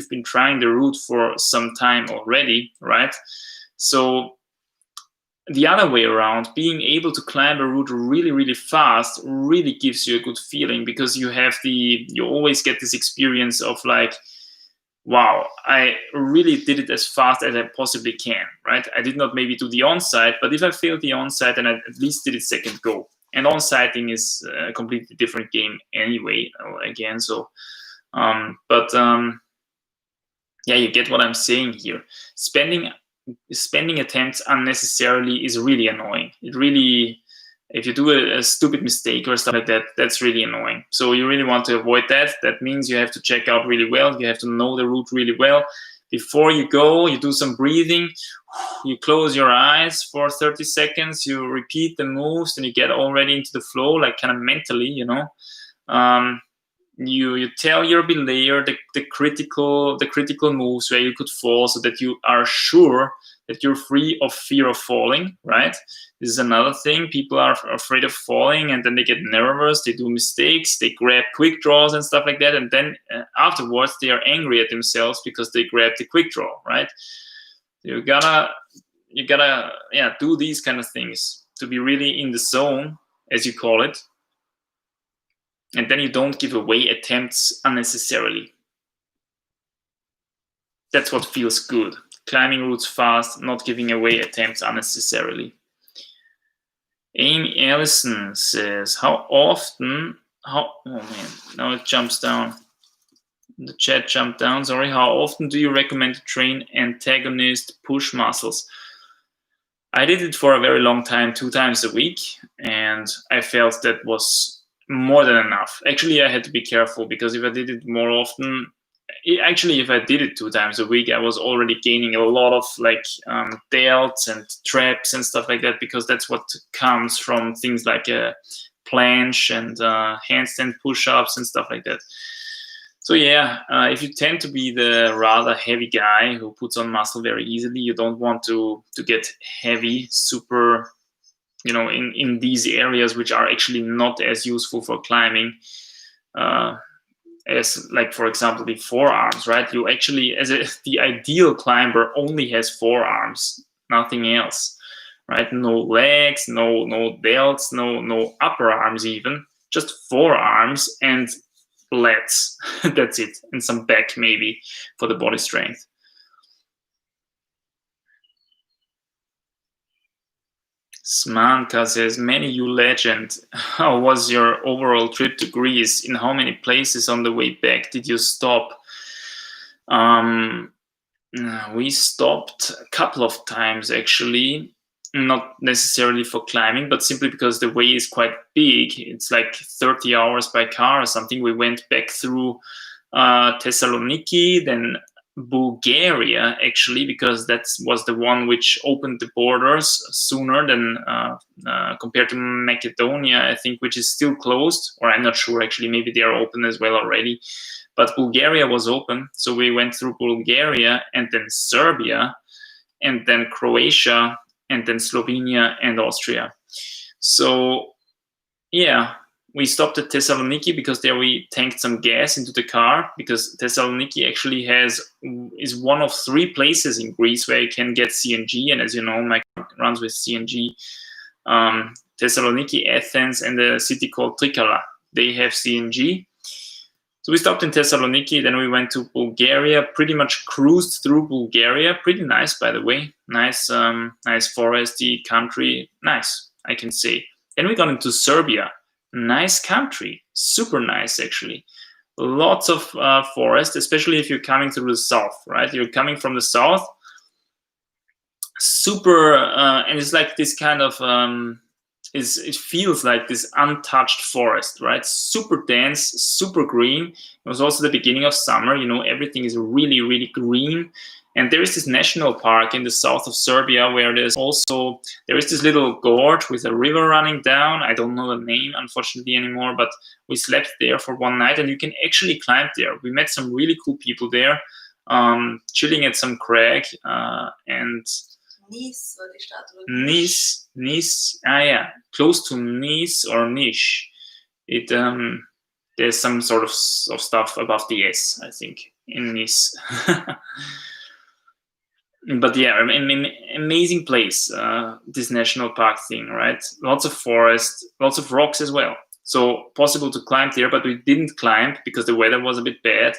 been trying the route for some time already, right? So the other way around, being able to climb a route really, really fast really gives you a good feeling because you always get this experience of like, wow, I really did it as fast as I possibly can, right? I did not maybe do the on-site, but if I failed the on-site, then I at least did it second go. And on-sighting is a completely different game anyway, again. So, yeah, you get what I'm saying here. Spending attempts unnecessarily is really annoying. It really, if you do a stupid mistake or stuff like that, that's really annoying. So you really want to avoid that. That means you have to check out really well. You have to know the route really well. Before you go, you do some breathing. You close your eyes for 30 seconds. You repeat the moves, and you get already into the flow, like kind of mentally, you tell your belayer the critical moves where you could fall, so that you are sure that you're free of fear of falling, right? This is another thing. People are afraid of falling, and then they get nervous, they do mistakes, they grab quick draws and stuff like that, and then afterwards they are angry at themselves because they grabbed the quick draw, right? You gotta do these kind of things to be really in the zone, as you call it, and then you don't give away attempts unnecessarily. That's what feels good. Climbing routes fast, not giving away attempts unnecessarily. Amy Allison says, how often do you recommend to train antagonist push muscles? I did it for a very long time, 2 times a week, and I felt that was more than enough. Actually, I had to be careful because if I did it more often, if I did it 2 times a week, I was already gaining a lot of delts and traps and stuff like that, because that's what comes from things like a planche and handstand push-ups and stuff like that. So yeah, if you tend to be the rather heavy guy who puts on muscle very easily, you don't want to get heavy, super, in these areas which are actually not as useful for climbing. As like, for example, the forearms, right? You actually, the ideal climber only has forearms, nothing else, right? No legs, no delts, no upper arms even, just forearms and lats. That's it, and some back maybe for the body strength. Smanka says, many you legend. How was your overall trip to Greece? In how many places on the way back did you stop? We stopped a couple of times actually, not necessarily for climbing, but simply because the way is quite big. It's like 30 hours by car or something. We went back through Thessaloniki, then Bulgaria, actually, because that was the one which opened the borders sooner than compared to Macedonia, I think, which is still closed, or I'm not sure actually, maybe they are open as well already. But Bulgaria was open, so we went through Bulgaria and then Serbia and then Croatia and then Slovenia and Austria. So yeah, we stopped at Thessaloniki because there we tanked some gas into the car, because Thessaloniki actually is one of 3 places in Greece where you can get CNG, and as you know, my car runs with CNG. Thessaloniki, Athens, and a city called Trikala, they have CNG. So we stopped in Thessaloniki, then we went to Bulgaria, pretty much cruised through Bulgaria. Pretty nice, by the way. Nice, nice foresty country. Nice, I can say. Then we got into Serbia. Nice country. Super nice, actually. Lots of forest, especially if you're coming through the south, right? You're coming from the south. Super, and it's like this kind of, it feels like this untouched forest, right? Super dense, super green. It was also the beginning of summer, you know, everything is really, really green. And there is this national park in the south of Serbia where there is this little gorge with a river running down. I don't know the name, unfortunately, anymore, but we slept there for one night and you can actually climb there. We met some really cool people there, chilling at some crag, and Nice war die Stadt. Oder Nice, close to Nice or Niche. There's some sort of stuff above the S, I think, in Nice. But yeah, amazing place, this national park thing, right? Lots of forest, lots of rocks as well. So possible to climb there, but we didn't climb because the weather was a bit bad.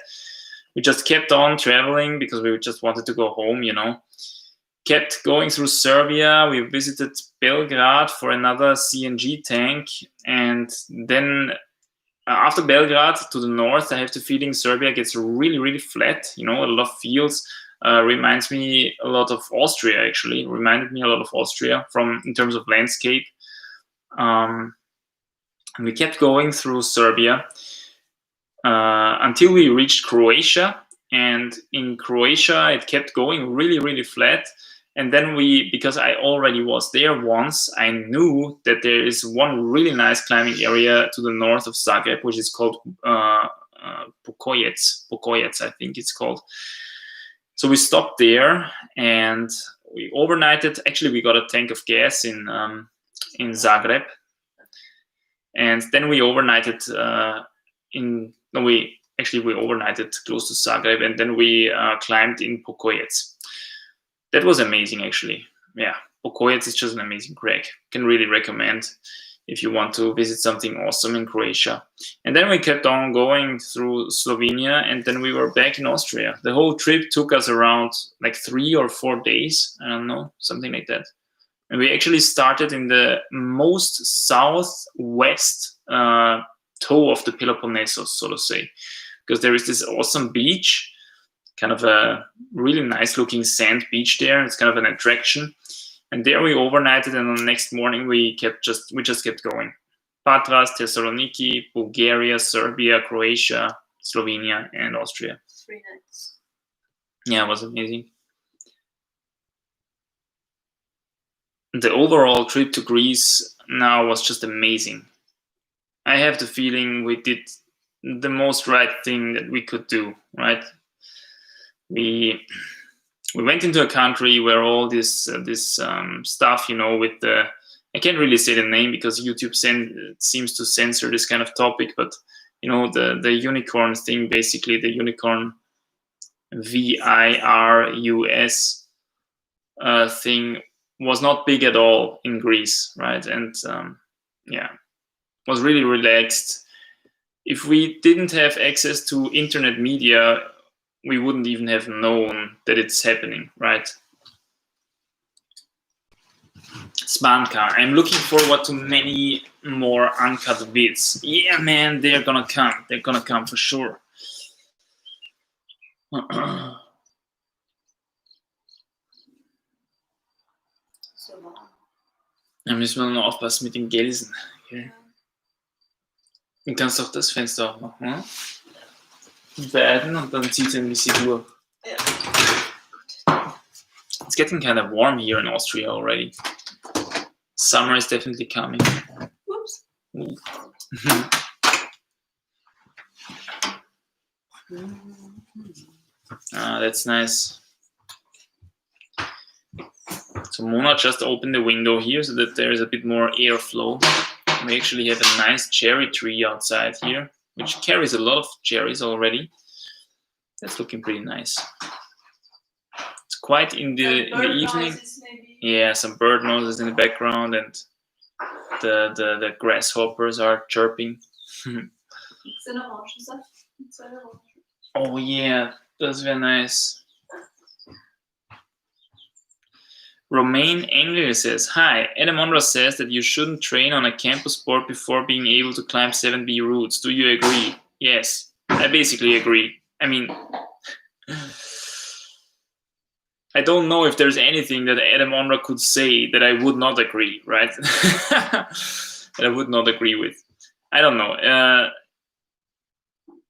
We just kept on traveling because we just wanted to go home, you know. Kept going through Serbia. We visited Belgrade for another CNG tank. And then after Belgrade to the north, I have the feeling Serbia gets really, really flat. You know, a lot of fields. Reminds me a lot of Austria, actually. Reminded me a lot of Austria in terms of landscape. And we kept going through Serbia until we reached Croatia. And in Croatia, it kept going really, really flat. And then because I already was there once, I knew that there is one really nice climbing area to the north of Zagreb, which is called Pokojec, I think it's called. So we stopped there and we overnighted. Actually, we got a tank of gas in Zagreb. And then we overnighted we overnighted close to Zagreb, and then we climbed in Pokojec. That was amazing, actually. Yeah, Pokojec is just an amazing crag. Can really recommend if you want to visit something awesome in Croatia. And then we kept on going through Slovenia, and then we were back in Austria. The whole trip took us around like 3 or 4 days. I don't know, something like that. And we actually started in the most southwest toe of the Peloponnesos, so to say, because there is this awesome beach, kind of a really nice looking sand beach there. It's kind of an attraction. And there we overnighted, and on the next morning we just kept going. Patras, Thessaloniki, Bulgaria, Serbia, Croatia, Slovenia, and Austria. 3 nights. Yeah, it was amazing. The overall trip to Greece now was just amazing. I have the feeling we did the most right thing that we could do, right? We went into a country where all this stuff, you know, with the, I can't really say the name because YouTube seems to censor this kind of topic, but you know, the unicorn thing, basically the unicorn virus thing was not big at all in Greece, right? And yeah, was really relaxed. If we didn't have access to internet media, we wouldn't even have known that it's happening, right? Spanka, I'm looking forward to many more uncut vids. Yeah, man, they're gonna come. They're gonna come for sure. So warm. Da müssen wir noch aufpassen mit den Gelsen. Okay. Du kannst auch das Fenster aufmachen, ne? Beiden und dann zieht es ein bisschen durch. Ja. It's getting kind of warm here in Austria already. Summer is definitely coming. Whoops. That's nice. So Mona just opened the window here so that there is a bit more airflow. We actually have a nice cherry tree outside here, which carries a lot of cherries already. That's looking pretty nice. It's quite in the evening. Yeah, some bird noises in the background, and the grasshoppers are chirping. Gibt's denn Orangensaft? Oh yeah, that's very nice. Romain Engler says, hi, Adam Ondra says that you shouldn't train on a campus sport before being able to climb 7B routes. Do you agree? Yes, I basically agree. I mean, I don't know if there's anything that Adam Ondra could say that I would not agree, right? That I would not agree with. I don't know.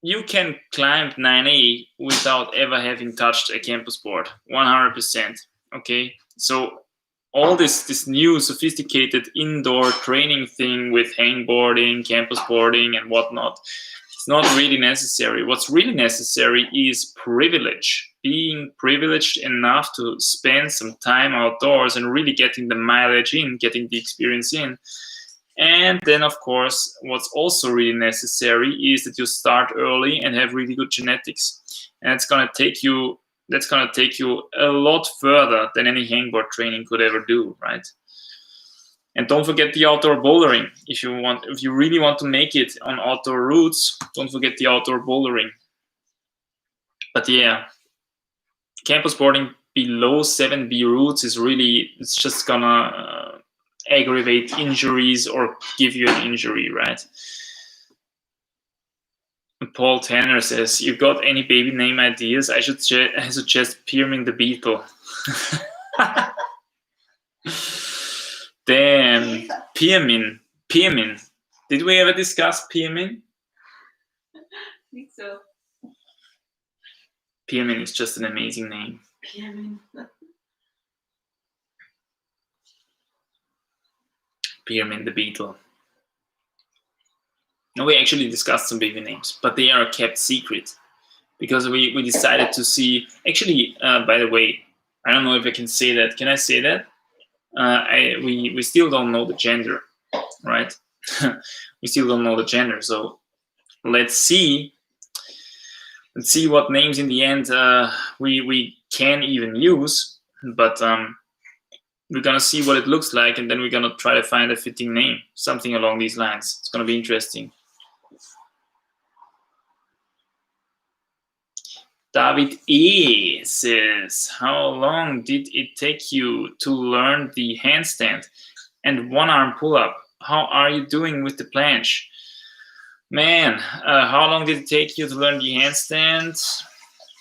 You can climb 9A without ever having touched a campus board, 100%. Okay, so all this new sophisticated indoor training thing with hangboarding, campus boarding, and whatnot, it's not really necessary. What's really necessary is privilege, being privileged enough to spend some time outdoors and really getting the mileage in, getting the experience in. And then, of course, what's also really necessary is that you start early and have really good genetics. And it's going to take you, that's going to take you a lot further than any hangboard training could ever do, right? And don't forget the outdoor bouldering. If you really want to make it on outdoor routes, don't forget the outdoor bouldering. But yeah, campus boarding below 7B routes is really, it's just gonna aggravate injuries or give you an injury, right? Paul Tanner says, you got any baby name ideas? I suggest Pyramid the Beetle. Damn, Pyramid. Did we ever discuss Pyramid? I think so. Pyramid is just an amazing name. Pyramid the Beetle. No, we actually discussed some baby names, but they are kept secret because we decided to see. Actually, by the way, I don't know if I can say that. Can I say that? We still don't know the gender, right? We still don't know the gender. So let's see what names in the end we can even use. But we're gonna see what it looks like, and then we're gonna try to find a fitting name, something along these lines. It's gonna be interesting. David E says, how long did it take you to learn the handstand and one arm pull-up? How are you doing with the planche? Man, how long did it take you to learn the handstand?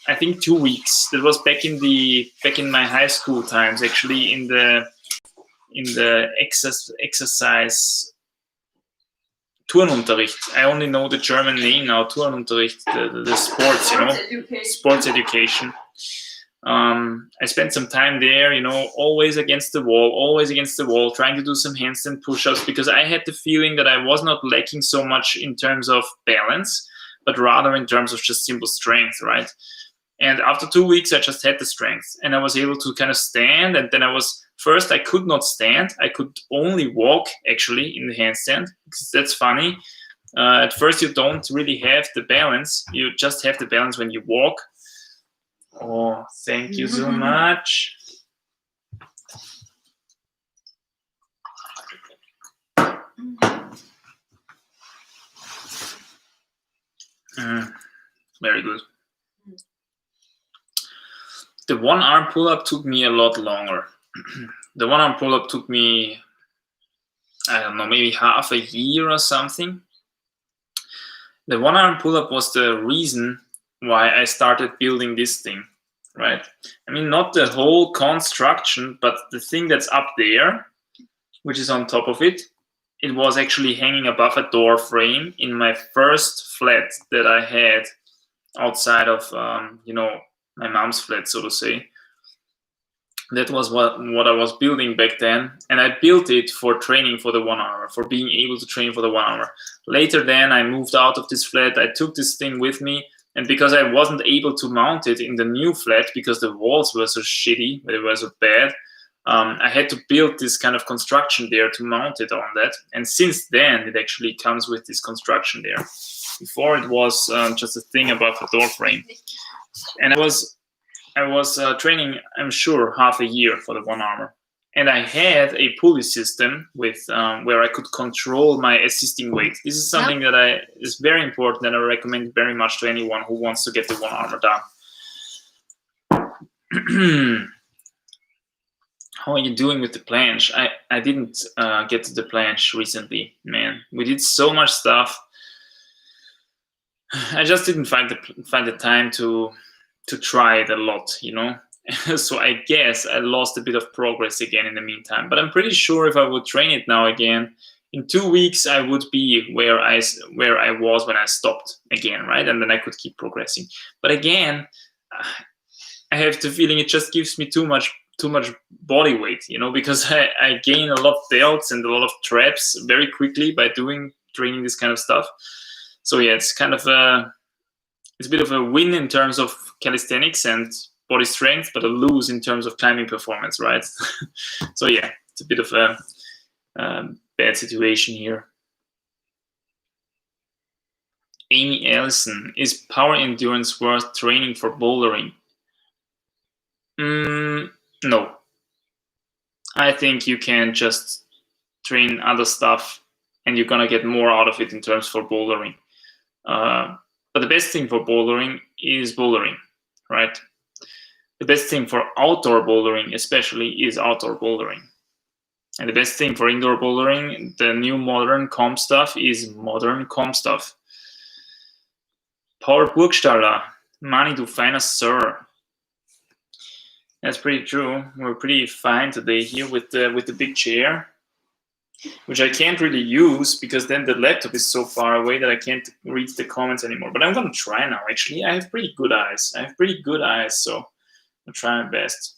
I think 2 weeks. That was back in my high school times, actually, in the exercise Turnunterricht. I only know the German name now, Turnunterricht, the sports, sports education. I spent some time there, always against the wall, trying to do some handstand push-ups, because I had the feeling that I was not lacking so much in terms of balance, but rather in terms of just simple strength, right? And after 2 weeks, I just had the strength, and I was able to kind of stand. And then I could not stand. I could only walk, actually, in the handstand. That's funny. At first, you don't really have the balance. You just have the balance when you walk. Oh, thank you so much. Very good. The one arm pull-up took me a lot longer. The one arm pull-up took me, I don't know, maybe half a year or something. The one arm pull-up was the reason why I started building this thing, right? I mean, not the whole construction, but the thing that's up there, which is on top of it, it was actually hanging above a door frame in my first flat that I had outside of, my mom's flat, so to say. That was what I was building back then, and I built it for training for the 1 hour, for being able to train for the 1 hour. Later then, I moved out of this flat. I took this thing with me, and because I wasn't able to mount it in the new flat because the walls were so shitty, they were so bad, I had to build this kind of construction there to mount it on that. And since then, it actually comes with this construction there. Before, it was just a thing above a door frame. And I was training, I'm sure, half a year for the 1 hour. And I had a pulley system with where I could control my assisting weight. This is something that is very important, and I recommend very much to anyone who wants to get the one armor down. How are you doing with the planche? I didn't get to the planche recently, man. We did so much stuff. I just didn't find the time to try it a lot, you know. So I guess I lost a bit of progress again in the meantime. But I'm pretty sure if I would train it now again, in 2 weeks I would be where I was when I stopped again, right? And then I could keep progressing. But again, I have the feeling it just gives me too much body weight, you know, because I gain a lot of delts and a lot of traps very quickly by training this kind of stuff. So yeah, it's kind of it's a bit of a win in terms of calisthenics and body strength, but a lose in terms of climbing performance, right? So yeah, it's a bit of a bad situation here. Amy Ellison, is power endurance worth training for bouldering? No. I think you can just train other stuff and you're gonna get more out of it in terms for bouldering. But the best thing for bouldering is bouldering, right? The best thing for outdoor bouldering especially is outdoor bouldering. And the best thing for indoor bouldering, the new modern comp stuff, is modern comp stuff. Paul Burgstaller, money to feiner Sir. That's pretty true. We're pretty fine today here with the big chair, which I can't really use because then the laptop is so far away that I can't read the comments anymore. But I'm gonna try now. Actually, I have pretty good eyes. So I'll try my best.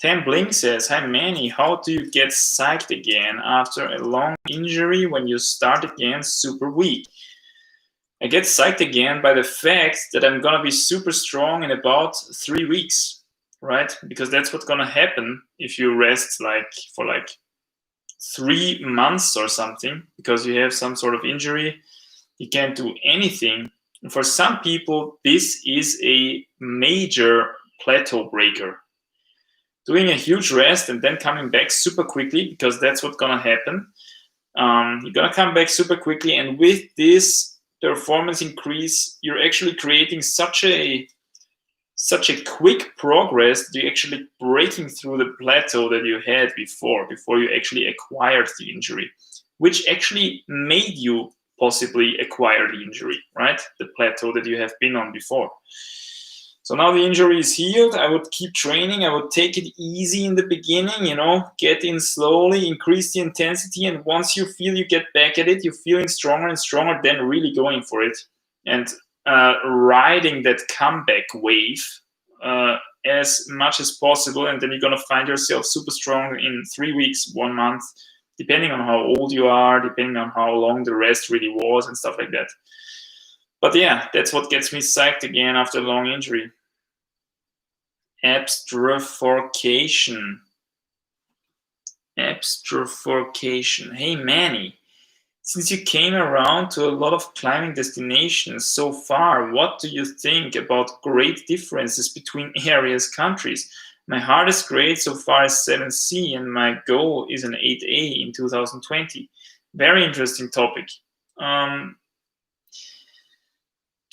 Tam Blink says, "Hi Manny, how do you get psyched again after a long injury when you start again super weak?" I get psyched again by the fact that I'm gonna be super strong in about 3 weeks, right? Because that's what's gonna happen if you rest for 3 months or something, because you have some sort of injury, you can't do anything. And for some people, this is a major plateau breaker. Doing a huge rest and then coming back super quickly, because that's what's gonna happen. You're gonna come back super quickly, and with this performance increase, you're actually creating such a quick progress that you're actually breaking through the plateau that you had before you actually acquired the injury, which actually made you possibly acquire the injury, right? The plateau that you have been on before. So now the injury is healed. I would keep training. I would take it easy in the beginning, you know, get in slowly, increase the intensity. And once you feel you get back at it, you're feeling stronger and stronger, then really going for it. And riding that comeback wave as much as possible. And then you're going to find yourself super strong in 3 weeks, 1 month, depending on how old you are, depending on how long the rest really was and stuff like that. But yeah, that's what gets me psyched again after a long injury. Abstrafurcation. Hey Manny, since you came around to a lot of climbing destinations so far, what do you think about grade differences between areas, countries? My hardest grade so far is 7C and my goal is an 8A in 2020. Very interesting topic.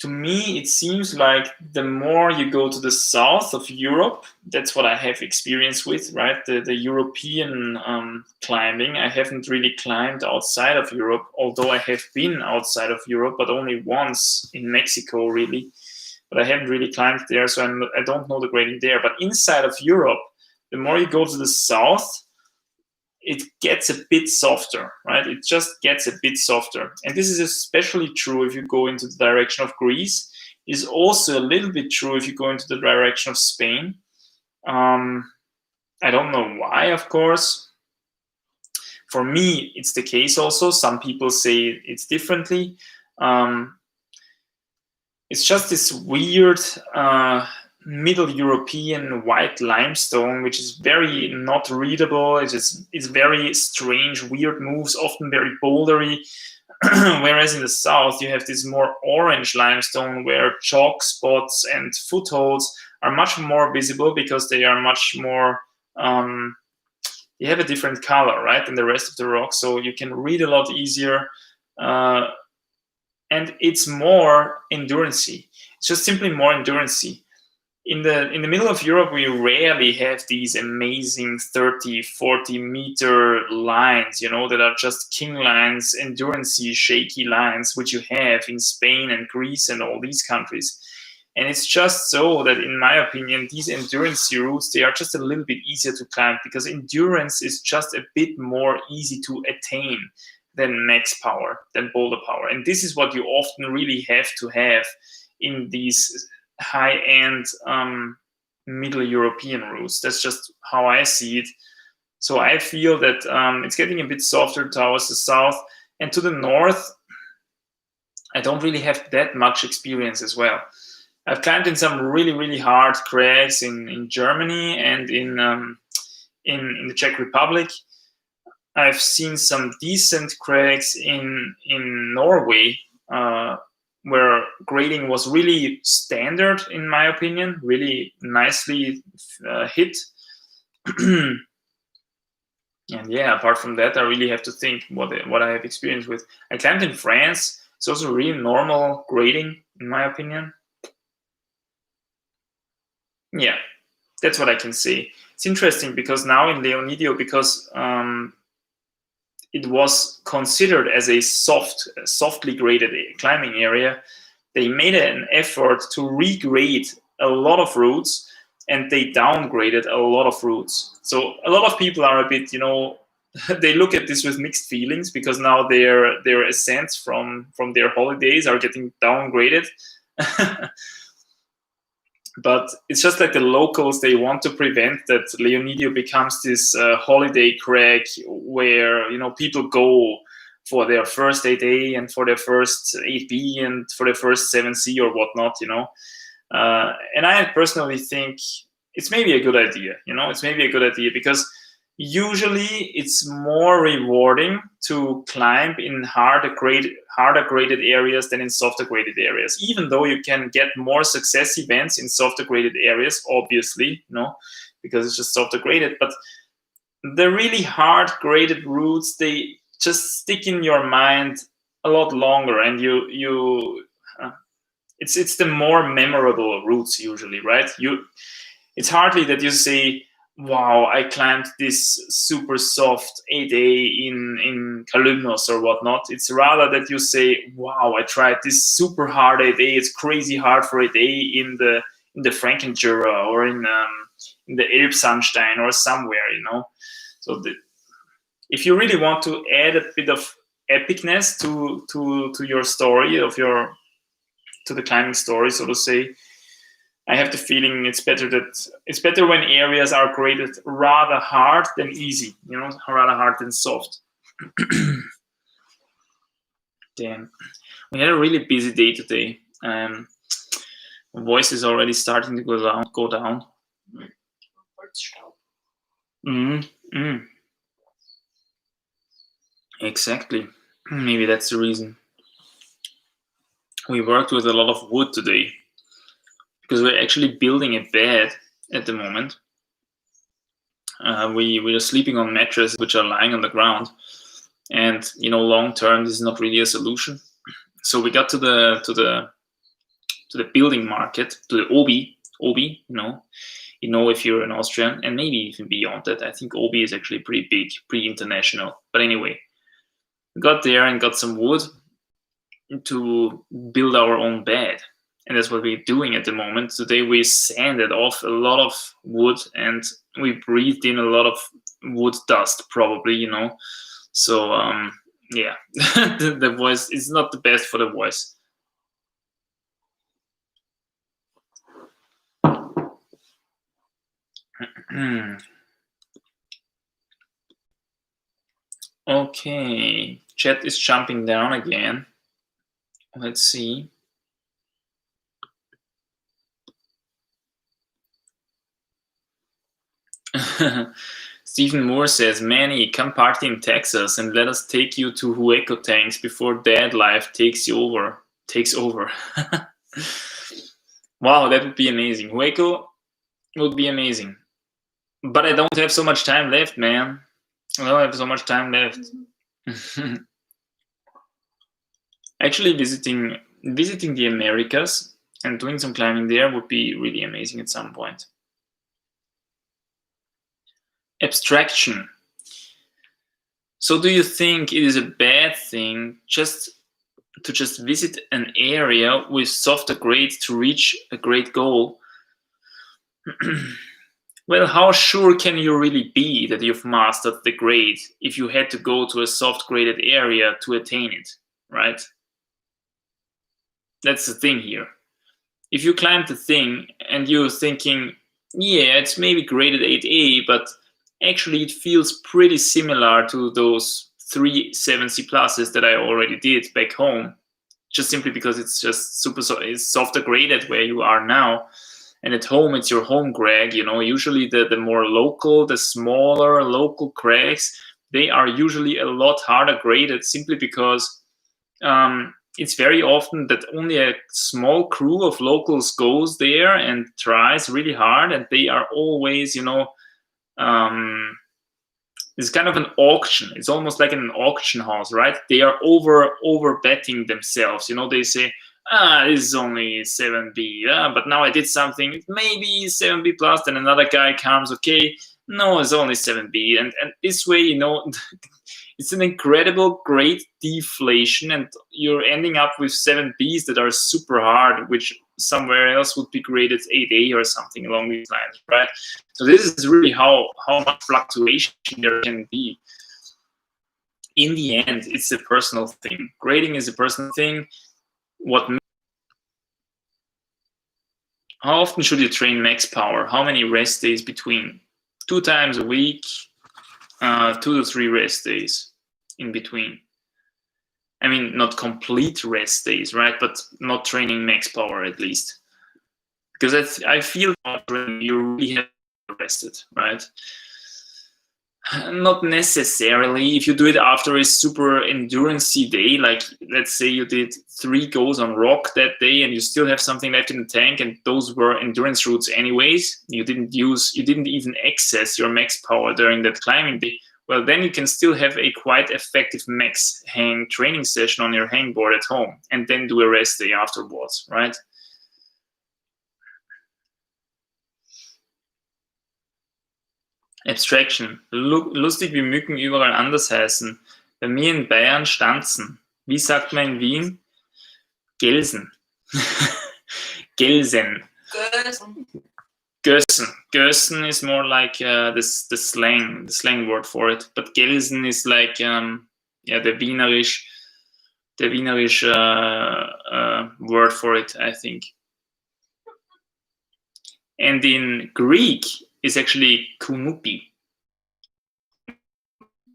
To me, it seems like the more you go to the south of Europe, that's what I have experience with, right? The European climbing. I haven't really climbed outside of Europe, although I have been outside of Europe, but only once in Mexico, really. But I haven't really climbed there, so I don't know the grading there. But inside of Europe, the more you go to the south, it gets a bit softer, right? It just gets a bit softer. And this is especially true if you go into the direction of Greece. It is also a little bit true if you go into the direction of Spain. I don't know why, of course. For me, it's the case also. Some people say it's differently. It's just this weird Middle European white limestone, which is very not readable. It's very strange, weird moves, often very bouldery. Whereas in the south, you have this more orange limestone where chalk spots and footholds are much more visible because they are much more they have a different color, right, than the rest of the rock, so you can read a lot easier, and it's more endurancey. It's just simply more endurancey. In the middle of Europe, we rarely have these amazing 30, 40 meter lines, that are just king lines, endurancey, shaky lines, which you have in Spain and Greece and all these countries. And it's just so that, in my opinion, these endurance routes, they are just a little bit easier to climb, because endurance is just a bit more easy to attain than max power, than boulder power. And this is what you often really have to have in these high-end Middle European routes. That's just how I see it. So I feel that it's getting a bit softer towards the south, and to the north, I don't really have that much experience as well. I've climbed in some really, really hard crags in Germany and in the Czech Republic. I've seen some decent crags in Norway, where grading was really standard, in my opinion, really nicely hit. And yeah, apart from that, I really have to think what I have experience with. I climbed in France. It's also really normal grading, in my opinion. Yeah, that's what I can say. It's interesting because now in Leonidio, because it was considered as a softly graded climbing area, they made an effort to regrade a lot of routes, and they downgraded a lot of routes. So a lot of people are a bit, they look at this with mixed feelings, because now their ascents from their holidays are getting downgraded. But it's just like the locals, they want to prevent that Leonidio becomes this holiday crag where, people go for their first 8A and for their first 8B and for their first 7C or whatnot, and I personally think it's maybe a good idea, it's maybe a good idea, because usually it's more rewarding to climb in harder graded areas than in softer graded areas, even though you can get more success events in softer graded areas, obviously, because it's just softer graded. But the really hard graded routes, they just stick in your mind a lot longer, and it's the more memorable routes usually, right? It's hardly that you say, wow, I climbed this super soft 8A in Kalymnos or whatnot. It's rather that you say, wow, I tried this super hard 8A. It's crazy hard for 8A in the Frankenjura or in the Elbsandstein or somewhere, So if you really want to add a bit of epicness to your story to the climbing story, so to say, I have the feeling it's better when areas are graded rather hard than easy, rather hard than soft. Damn, we had a really busy day today. My voice is already starting to go down. Exactly. Maybe that's the reason. We worked with a lot of wood today, because we're actually building a bed at the moment. We are sleeping on mattresses which are lying on the ground, and long term this is not really a solution. So we got to the building market, to the Obi, if you're an Austrian, and maybe even beyond that. I think Obi is actually pretty big, pretty international. But anyway, we got there and got some wood to build our own bed. And that's what we're doing at the moment. Today we sanded off a lot of wood, and we breathed in a lot of wood dust, probably, So, yeah, the voice is not the best for the voice. Okay, chat is jumping down again. Let's see. Stephen Moore says, Manny, come party in Texas and let us take you to Hueco tanks before dad life takes over. Wow, that would be amazing. Hueco would be amazing. But I don't have so much time left, man. Well, I have so much time left. Actually, visiting the Americas and doing some climbing there would be really amazing at some point. Abstraction. So do you think it is a bad thing to just visit an area with softer grades to reach a great goal? Well, how sure can you really be that you've mastered the grade if you had to go to a soft graded area to attain it, right? That's the thing here. If you climb the thing and you're thinking, yeah, it's maybe graded 8A, but actually it feels pretty similar to those 3 7C pluses that I already did back home, just simply because it's just it's softer graded where you are now. And at home, it's your home crag. Usually the more local, the smaller local crags, they are usually a lot harder graded simply because it's very often that only a small crew of locals goes there and tries really hard, and they are always, it's kind of an auction. It's almost like an auction house, right? They are over betting themselves. They say, this is only 7B, but now I did something, maybe 7B plus, then another guy comes, okay, no, it's only 7B. And this way, it's an incredible great deflation, and you're ending up with 7Bs that are super hard, which somewhere else would be graded 8A or something along these lines, right? So this is really how much fluctuation there can be. In the end, it's a personal thing. Grading is a personal thing. How often should you train max power? How many rest days between? 2 times a week, 2 to 3 rest days in between. I mean, not complete rest days, right? But not training max power at least. Because I feel you really have rested, right? Not necessarily. If you do it after a super endurance-y day, like let's say you did 3 goes on rock that day and you still have something left in the tank, and those were endurance routes anyways, you didn't even access your max power during that climbing day, well, then you can still have a quite effective max hang training session on your hangboard at home and then do a rest day afterwards, right? Abstraction. Lustig, wie Mücken überall anders heißen. Bei mir in Bayern Stanzen. Wie sagt man in Wien? Gelsen. Gelsen. Gössen is more like the slang word for it. But Gelsen is like the Wienerisch word for it, I think. And in Greek, is actually kunupi.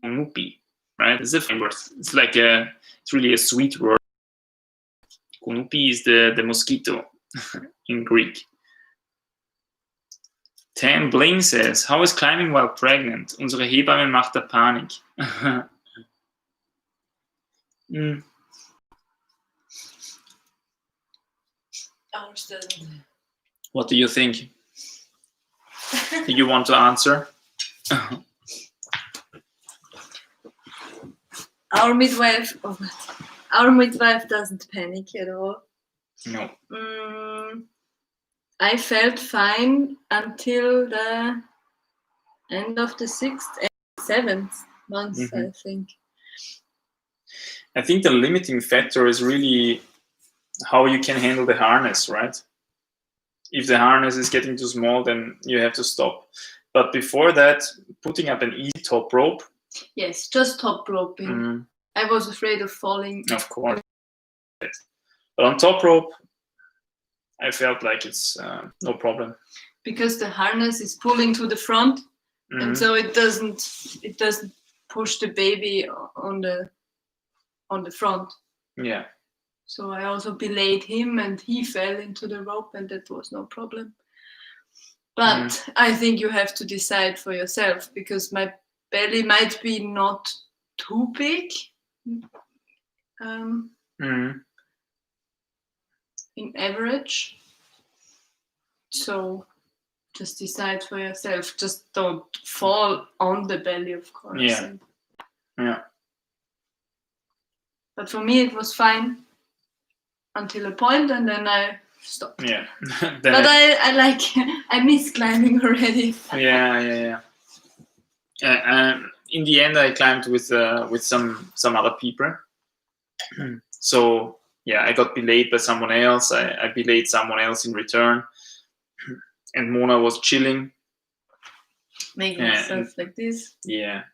Kunupi, right? It's a fun word. It's like it's really a sweet word. Kunupi is the mosquito in Greek. Tam Bling says, how is climbing while pregnant? Unsere Hebamme macht da Panik. Understood. What do you think? Do you want to answer? Our midwife doesn't panic at all. No. I felt fine until the end of the 6th and 7th month, I think. I think the limiting factor is really how you can handle the harness, right? If the harness is getting too small, then you have to stop. But before that, putting up an easy top rope. Yes, just top roping. I was afraid of falling. Of course. But on top rope, I felt like it's no problem. Because the harness is pulling to the front, and so it doesn't push the baby on the front. Yeah. So I also belayed him, and he fell into the rope, and that was no problem. But I think you have to decide for yourself, because my belly might be not too big in average. So just decide for yourself. Just don't fall on the belly, of course. Yeah. Yeah. But for me, it was fine until a point, and then I stopped. Yeah. But I miss climbing already. Yeah. In the end, I climbed with some other people. So yeah, I got belayed by someone else. I belayed someone else in return, and Mona was chilling, making stuff like this. Yeah.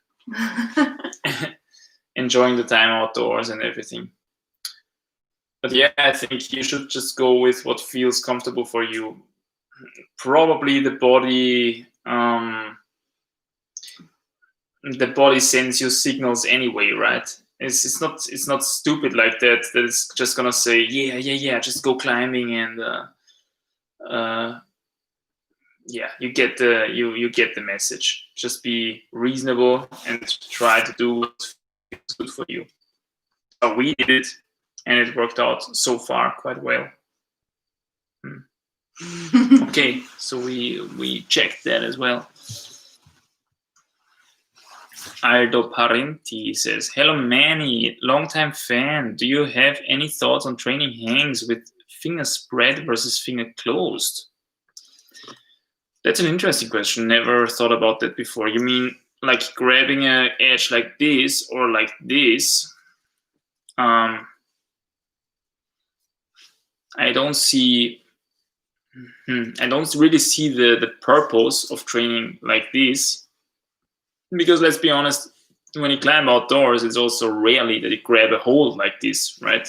Enjoying the time outdoors and everything. But yeah, I think you should just go with what feels comfortable for you. Probably the body sends you signals anyway, right? It's not stupid like that it's just gonna say yeah, just go climbing, and you get the message. Just be reasonable and try to do what feels good for you. So we did it, and it worked out so far quite well. Okay, so we checked that as well. Aldo Parenti says, "Hello Manny, long-time fan. Do you have any thoughts on training hangs with finger spread versus finger closed?" That's an interesting question. Never thought about that before. You mean like grabbing an edge like this or like this? I don't really see the purpose of training like this, because let's be honest, when you climb outdoors, it's also rarely that you grab a hold like this, right?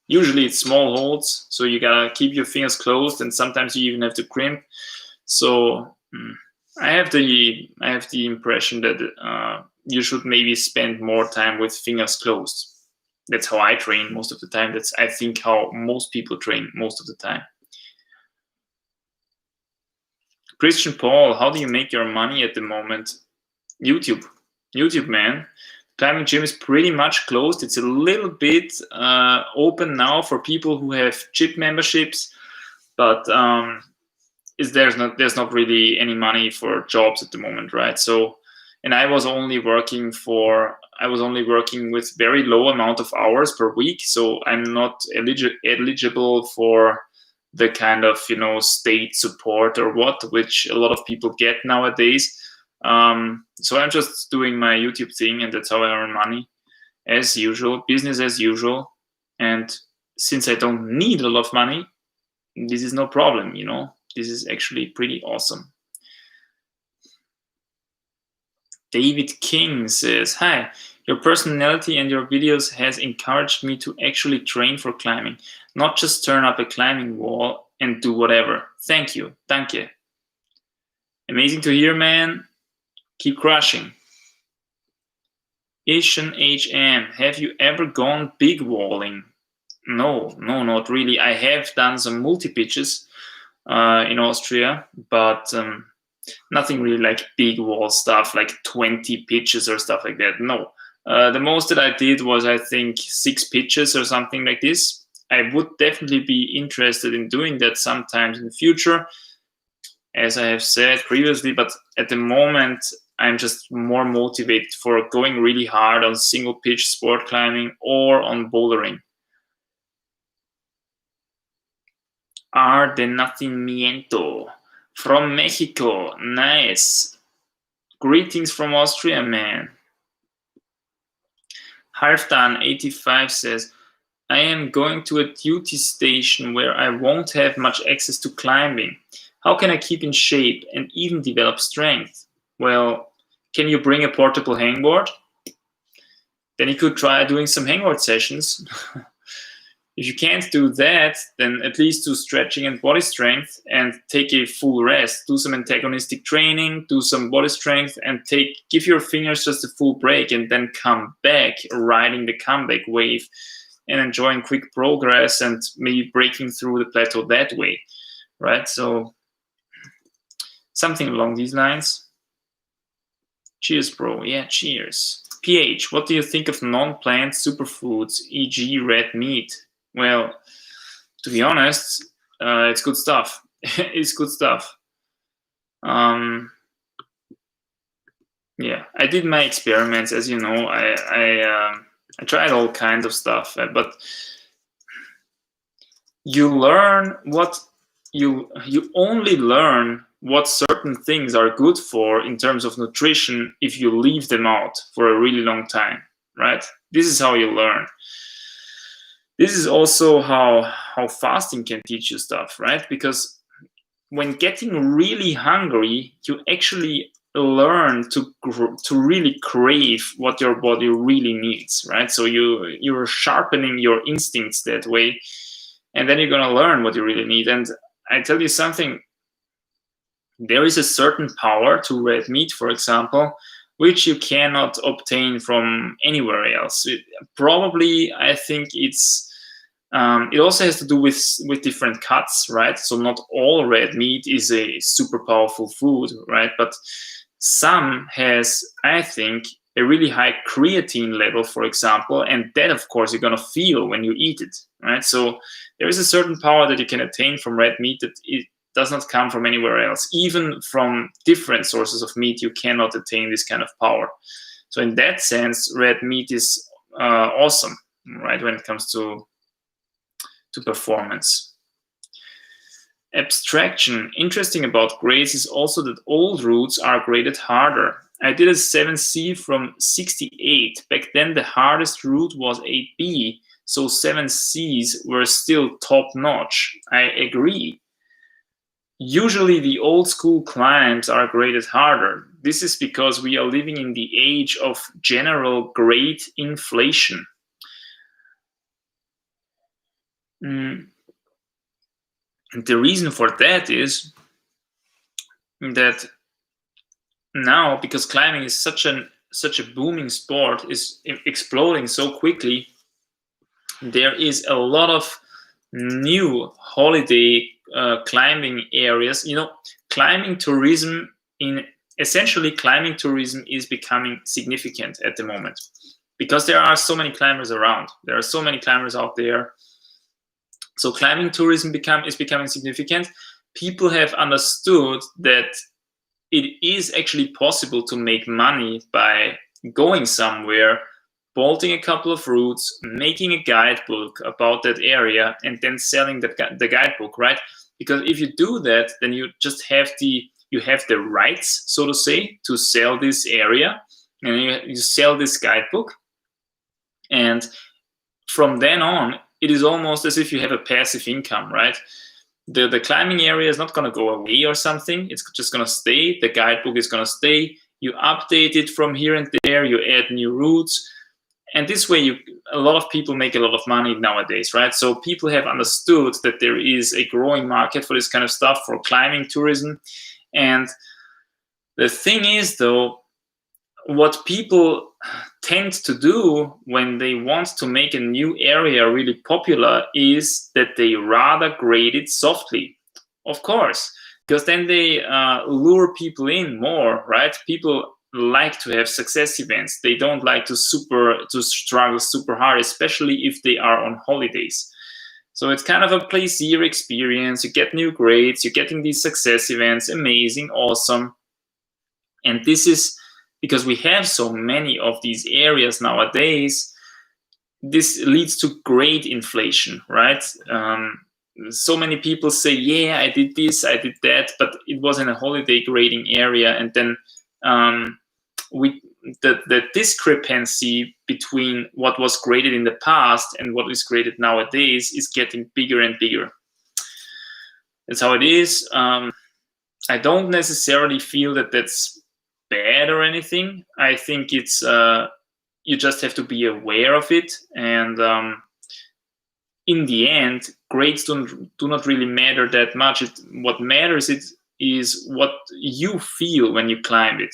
Usually it's small holds, so you gotta keep your fingers closed, and sometimes you even have to crimp. So I have the impression that you should maybe spend more time with fingers closed. That's how I train most of the time. That's, I think, how most people train most of the time. Christian Paul, how do you make your money at the moment? YouTube, man. Climbing gym is pretty much closed. It's a little bit open now for people who have chip memberships, but there's not really any money for jobs at the moment, right? So, and I was only working with very low amount of hours per week, so I'm not eligible for the kind of state support or which a lot of people get nowadays. So I'm just doing my YouTube thing, and that's how I earn money, as usual, business as usual. And since I don't need a lot of money, this is no problem, This is actually pretty awesome. David King says, "Hi, your personality and your videos has encouraged me to actually train for climbing, not just turn up a climbing wall and do whatever. Thank you. Danke." Amazing to hear, man. Keep crushing. Asian HM, have you ever gone bigwalling? No, not really. I have done some multi-pitches in Austria, but nothing really like big wall stuff, like 20 pitches or stuff like that. No. The most that I did was, I think, 6 pitches or something like this. I would definitely be interested in doing that sometimes in the future, as I have said previously, but at the moment I'm just more motivated for going really hard on single pitch sport climbing or on bouldering. Ardenacimiento from Mexico. Nice. Greetings from Austria, man. Halfdan85 says, "I am going to a duty station where I won't have much access to climbing. How can I keep in shape and even develop strength?" Well, can you bring a portable hangboard? Then you could try doing some hangboard sessions. If you can't do that, then at least do stretching and body strength and take a full rest. Do some antagonistic training, do some body strength, and give your fingers just a full break, and then come back, riding the comeback wave and enjoying quick progress and maybe breaking through the plateau that way, right? So something along these lines. Cheers, bro. Yeah, cheers. PH, what do you think of non-plant superfoods, e.g. red meat? Well, to be honest, it's good stuff. It's good stuff. Yeah, I did my experiments, as you know. I tried all kinds of stuff, but you learn what you only learn what certain things are good for in terms of nutrition if you leave them out for a really long time, right? This is how you learn. This is also how fasting can teach you stuff, right? Because when getting really hungry, you actually learn to really crave what your body really needs, right? So you're sharpening your instincts that way, and then you're gonna learn what you really need. And I tell you something, there is a certain power to red meat, for example, which you cannot obtain from anywhere else. Probably, I think it also has to do with different cuts, right? So not all red meat is a super powerful food, right? But some has, I think, a really high creatine level, for example, and that, of course, you're gonna feel when you eat it, right? So there is a certain power that you can attain from red meat that it does not come from anywhere else. Even from different sources of meat, you cannot attain this kind of power. So in that sense, red meat is awesome, right? When it comes to performance. Abstraction. Interesting about grades is also that old roots are graded harder. I did a 7C from 68. Back then the hardest root was 8B, so 7Cs were still top notch. I agree. Usually the old school climbs are graded harder. This is because we are living in the age of general grade inflation. And the reason for that is that now, because climbing is such a booming sport, is exploding so quickly, there is a lot of new holiday climbing areas. You know, climbing tourism is becoming significant at the moment because there are so many climbers around. There are so many climbers out there. So climbing tourism is becoming significant. People have understood that it is actually possible to make money by going somewhere, bolting a couple of routes, making a guidebook about that area, and then selling the guidebook, right? Because if you do that, then you just have the rights, so to say, to sell this area, and you sell this guidebook, and from then on, it is almost as if you have a passive income, right? The climbing area is not going to go away or something. It's just going to stay. The guidebook is going to stay. You update it from here and there. You add new routes. And this way, a lot of people make a lot of money nowadays, right? So people have understood that there is a growing market for this kind of stuff, for climbing tourism. And the thing is, though, what people tend to do when they want to make a new area really popular is that they rather grade it softly, of course, because then they lure people in more, right? People like to have success events. They don't like to struggle super hard, especially if they are on holidays. So it's kind of a plaisir experience. You get new grades, you're getting these success events, amazing, awesome. And this is because we have so many of these areas nowadays. This leads to grade inflation, right? So many people say, yeah, I did this, I did that, but it was in a holiday grading area. And then the discrepancy between what was graded in the past and what is graded nowadays is getting bigger and bigger. That's how it is. I don't necessarily feel that that's bad or anything. I think it's you just have to be aware of it, and in the end, grades do not really matter that much. What matters is what you feel when you climb it,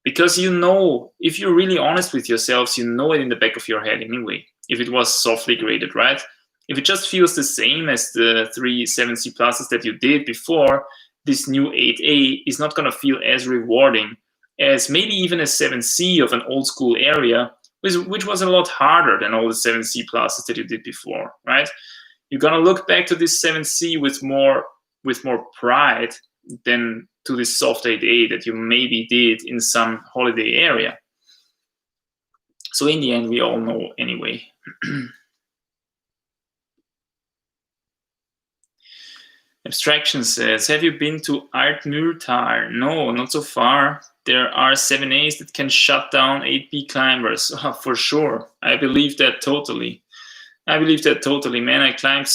because you know, if you're really honest with yourselves, you know it in the back of your head anyway. If it was softly graded, right? If it just feels the same as the 3 7C pluses that you did before, this new 8A is not going to feel as rewarding as maybe even a 7C of an old school area, which was a lot harder than all the 7C pluses that you did before, right? You're going to look back to this 7C with more pride than to this soft 8A that you maybe did in some holiday area. So in the end, we all know anyway. Abstraction says, have you been to Altmühltal? No, not so far. There are 7As that can shut down 8B climbers. For sure. I believe that totally. Man. I climbed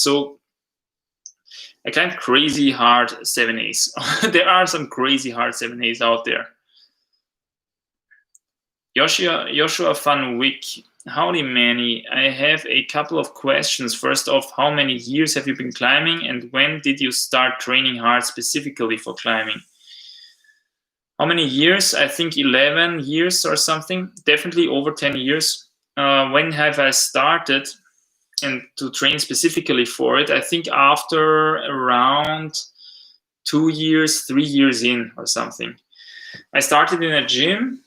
crazy hard 7As. There are some crazy hard 7As out there. Joshua Van Wyck. Howdy, Manny. I have a couple of questions. First off, how many years have you been climbing, and when did you start training hard specifically for climbing? How many years? I think 11 years or something. Definitely over 10 years. When have I started and to train specifically for it? I think after around 2 years, 3 years in or something. I started in a gym.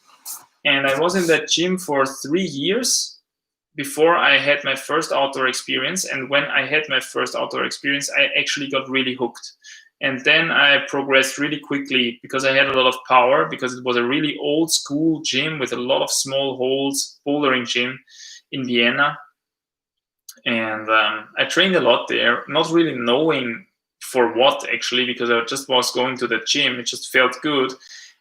And I was in that gym for 3 years before I had my first outdoor experience. And when I had my first outdoor experience, I actually got really hooked. And then I progressed really quickly because I had a lot of power, because it was a really old school gym with a lot of small holes, bouldering gym in Vienna. And I trained a lot there, not really knowing for what actually, because I just was going to the gym. It just felt good.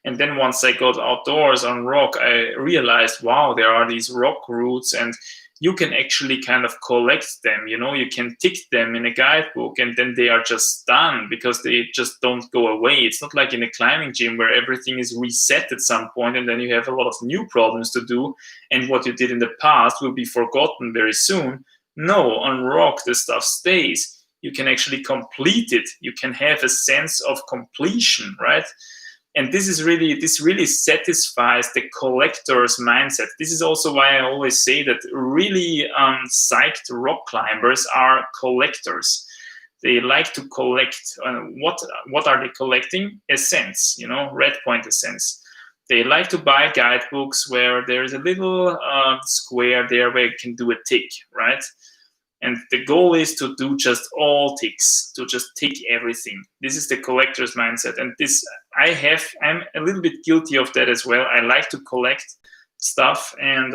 And then once I got outdoors on rock, I realized, wow, there are these rock routes and you can actually kind of collect them. You can tick them in a guidebook and then they are just done because they just don't go away. It's not like in a climbing gym where everything is reset at some point and then you have a lot of new problems to do. And what you did in the past will be forgotten very soon. No, on rock, the stuff stays. You can actually complete it. You can have a sense of completion, right? And this really satisfies the collector's mindset. This is also why I always say that really psyched rock climbers are collectors. They like to collect. What are they collecting? Essence, red point essence. They like to buy guidebooks where there is a little square there where you can do a tick, right? And the goal is to do just all ticks, to just tick everything. This is the collector's mindset. And I'm a little bit guilty of that as well. I like to collect stuff. And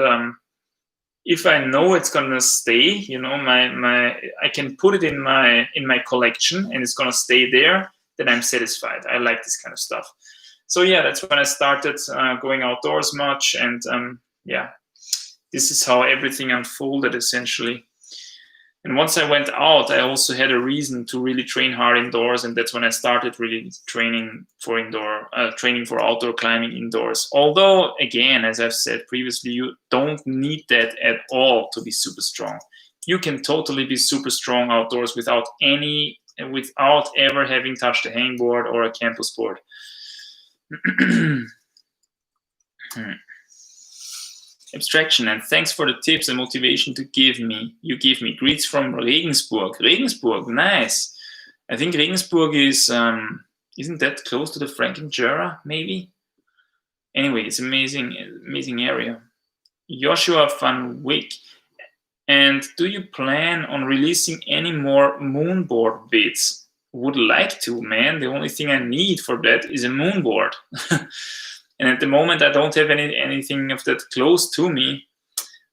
if I know it's going to stay, I can put it in my collection and it's going to stay there, then I'm satisfied. I like this kind of stuff. So yeah, that's when I started going outdoors much. And this is how everything unfolded essentially. And once I went out, I also had a reason to really train hard indoors, and that's when I started really training for outdoor climbing indoors. Although, again, as I've said previously, you don't need that at all to be super strong. You can totally be super strong outdoors without ever having touched a hangboard or a campus board. Abstraction, and thanks for the tips and motivation you give me. Greets from Regensburg. Regensburg, nice. I think Regensburg is, isn't that close to the Franken-Jura, maybe? Anyway, it's amazing area. Joshua Van Wyck. And do you plan on releasing any more moonboard vids? Would like to, man. The only thing I need for that is a moonboard. And at the moment, I don't have anything of that close to me.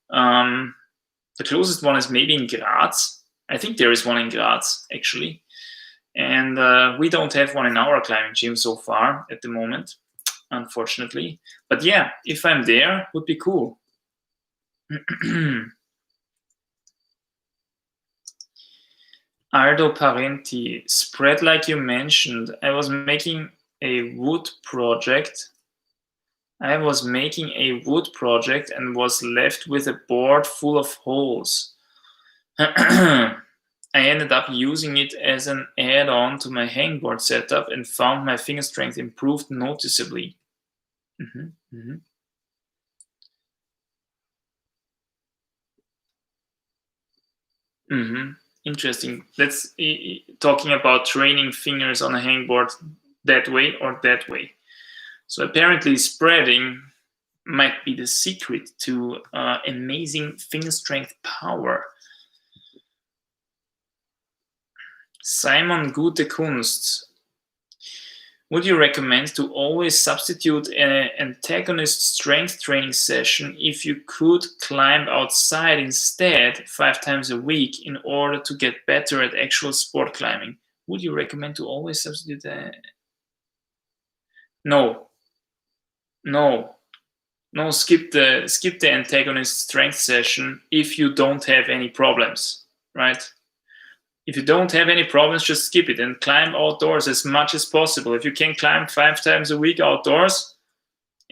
The closest one is maybe in Graz. I think there is one in Graz, actually. And we don't have one in our climbing gym so far at the moment, unfortunately. But yeah, if I'm there, would be cool. Aldo Parenti, spread like you mentioned. I was making a wood project and was left with a board full of holes. I ended up using it as an add-on to my hangboard setup and found my finger strength improved noticeably. Interesting. That's talking about training fingers on a hangboard that way or that way. So apparently spreading might be the secret to amazing finger strength power. Simon Gute Kunst. Would you recommend to always substitute an antagonist strength training session if you could climb outside instead 5 times a week in order to get better at actual sport climbing? Would you recommend to always substitute that? No, skip the antagonist strength session if you don't have any problems, right? If you don't have any problems, just skip it and climb outdoors as much as possible. If you can climb 5 times a week outdoors,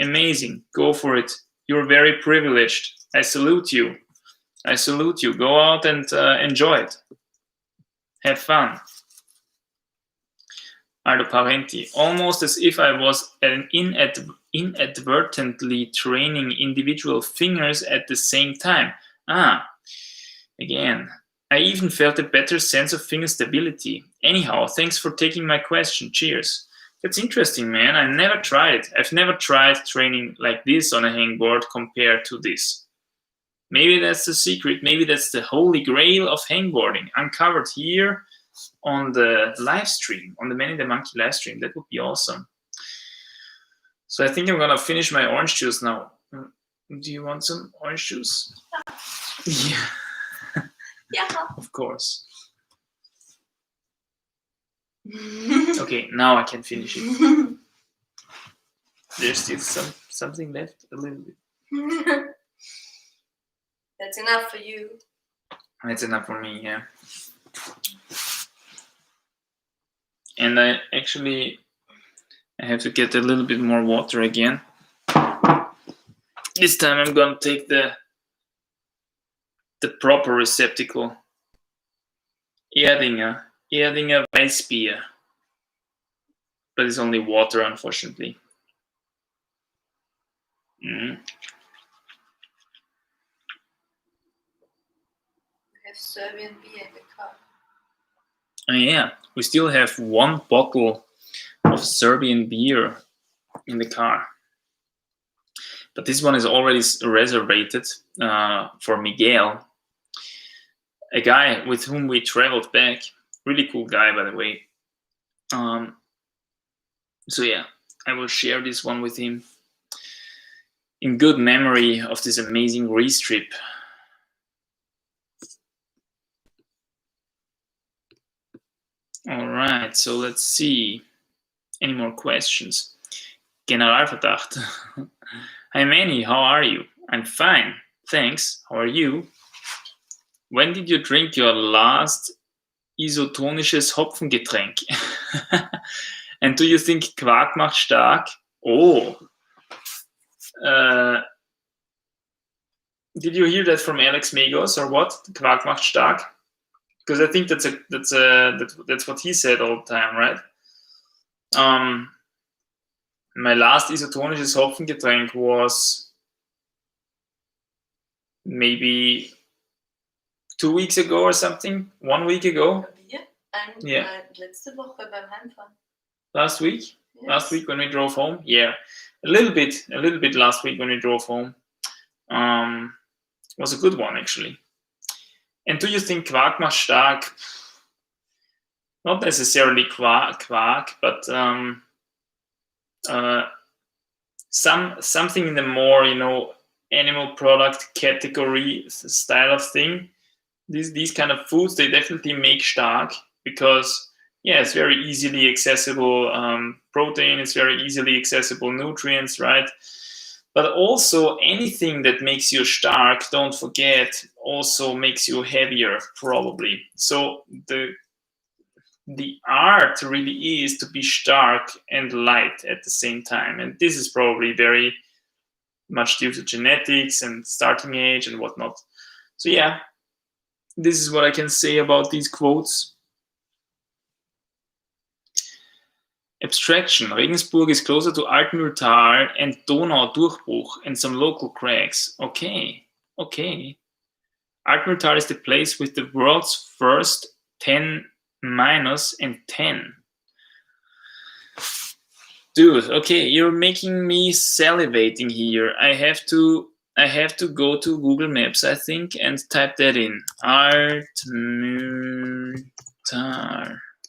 amazing, go for it. You're very privileged. I salute you. Go out and enjoy it. Have fun. Aldo Parenti, almost as if I was inadvertently training individual fingers at the same time. Again, I even felt a better sense of finger stability. Anyhow, thanks for taking my question. Cheers. That's interesting, man. I never tried it. I've never tried training like this on a hangboard compared to this. Maybe that's the secret. Maybe that's the holy grail of hangboarding, uncovered here on the live stream, on the Man in the Monkey live stream. That would be awesome. So I think I'm gonna finish my orange juice now. Do you want some orange juice? Yeah. Yeah. Of course. Okay, now I can finish it. There's still something left, a little bit. That's enough for you. That's enough for me, yeah. And I have to get a little bit more water again. This time I'm gonna take the proper receptacle. Erdinger Weissbier. But it's only water, unfortunately. We have Serbian beer in the car. Oh yeah, we still have 1 bottle of Serbian beer in the car. But this one is already reserved for Miguel, a guy with whom we traveled back. Really cool guy, by the way. So yeah, I will share this one with him in good memory of this amazing Greece trip. All right, so let's see. Any more questions? Generalverdacht. Hi Manny, how are you? I'm fine, thanks. How are you? When did you drink your last isotonisches Hopfengetränk? And do you think Quark macht stark? Oh. Did you hear that from Alex Megos or what? Quark macht stark? Because I think that's what he said all the time, right? My last isotonisches Hopfengetränk was maybe 2 weeks ago or something, 1 week ago. Yeah. Letzte Woche beim Heimfahren. Last week? Yes. Last week when we drove home? Yeah. A little bit last week when we drove home. Was a good one, actually. And do you think Quark macht stark? Not necessarily quark, but something in the more, animal product category style of thing. These kind of foods, they definitely make stark because, yeah, it's very easily accessible protein, it's very easily accessible nutrients, right? But also anything that makes you stark, don't forget, also makes you heavier, probably. So the art really is to be stark and light at the same time. And this is probably very much due to genetics and starting age and whatnot. So yeah, this is what I can say about these quotes. Abstraction. Regensburg is closer to Altmühltal and Donau-Durchbruch and some local cracks. Okay. Altmühltal is the place with the world's first 10 minus and 10. Dude, okay, you're making me salivating here. I have to go to Google Maps, I think, and type that in. Altmühltal.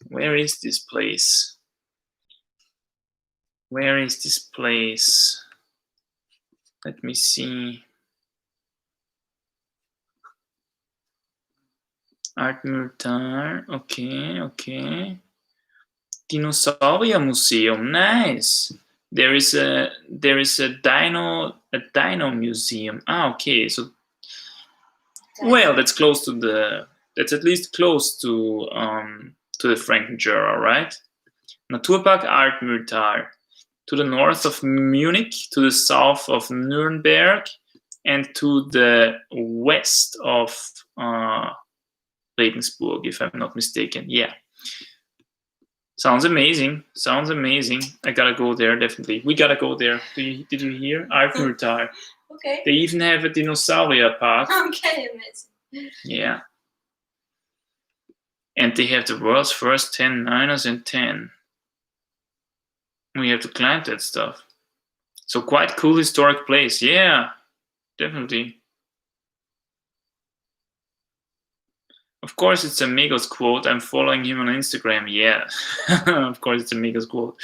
Where is this place? Where is this place? Let me see. Altmühltal. Okay. Dinosaurier Museum. Nice. There is a dino museum. Okay. So well, that's close to that's at least close to the Frankenjura, right? Naturpark Altmühltal. To the north of Munich, to the south of Nuremberg, and to the west of Regensburg, if I'm not mistaken. Yeah. Sounds amazing. I gotta go there, definitely. We gotta go there. Did you hear? Altmühltal. Okay. They even have a dinosaur park. Okay, amazing. Yeah. And they have the world's first 10 9ers and 10. We have to climb that stuff. So quite cool historic place. Yeah, definitely. Of course, it's a Migos quote. I'm following him on Instagram. Yeah, of course, it's a Migos quote.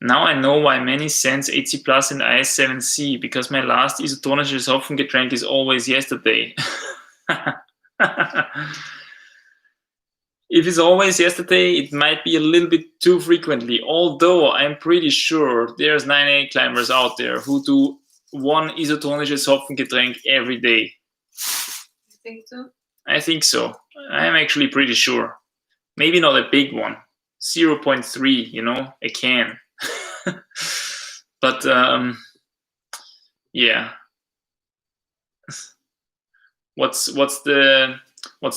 Now I know why many sense 8C Plus and IS7C, because my last isotonisches Hopfengetränk is always yesterday. If it's always yesterday, it might be a little bit too frequently, although I'm pretty sure there's 9A climbers out there who do one isotonisches Hopfengetränk every day. You think so? I think so. I'm actually pretty sure. Maybe not a big one. 0.3, a can. But yeah. What's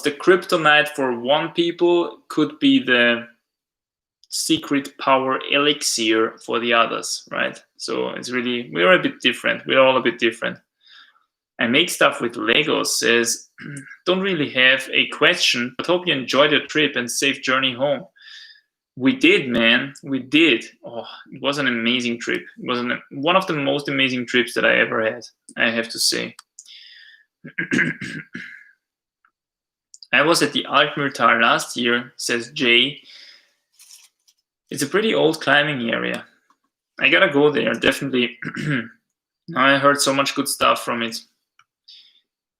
the kryptonite for one people could be the secret power elixir for the others, right? So it's really, we're a bit different. We're all a bit different. I make stuff with Legos says, don't really have a question, but hope you enjoyed your trip and safe journey home. We did, man. We did. Oh, it was an amazing trip. It was one of the most amazing trips that I ever had, I have to say. I was at the Altmühltal last year, says Jay. It's a pretty old climbing area. I gotta go there, definitely. Now I heard so much good stuff from it.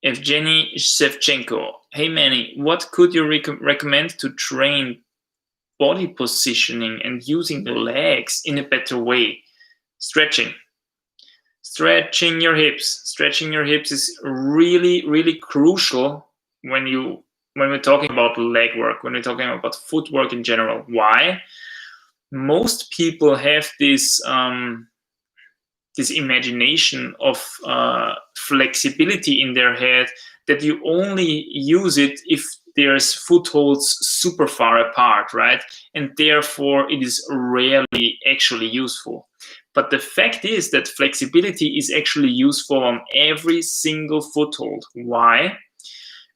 Evgeny Shevchenko. Hey Manny, what could you recommend to train body positioning and using the legs in a better way? Stretching. Stretching your hips. Stretching your hips is really, really crucial when we're talking about leg work, when we're talking about footwork in general. Why? Most people have this imagination of flexibility in their head that you only use it if there's footholds super far apart, right? And therefore it is rarely actually useful. But the fact is that flexibility is actually useful on every single foothold. Why?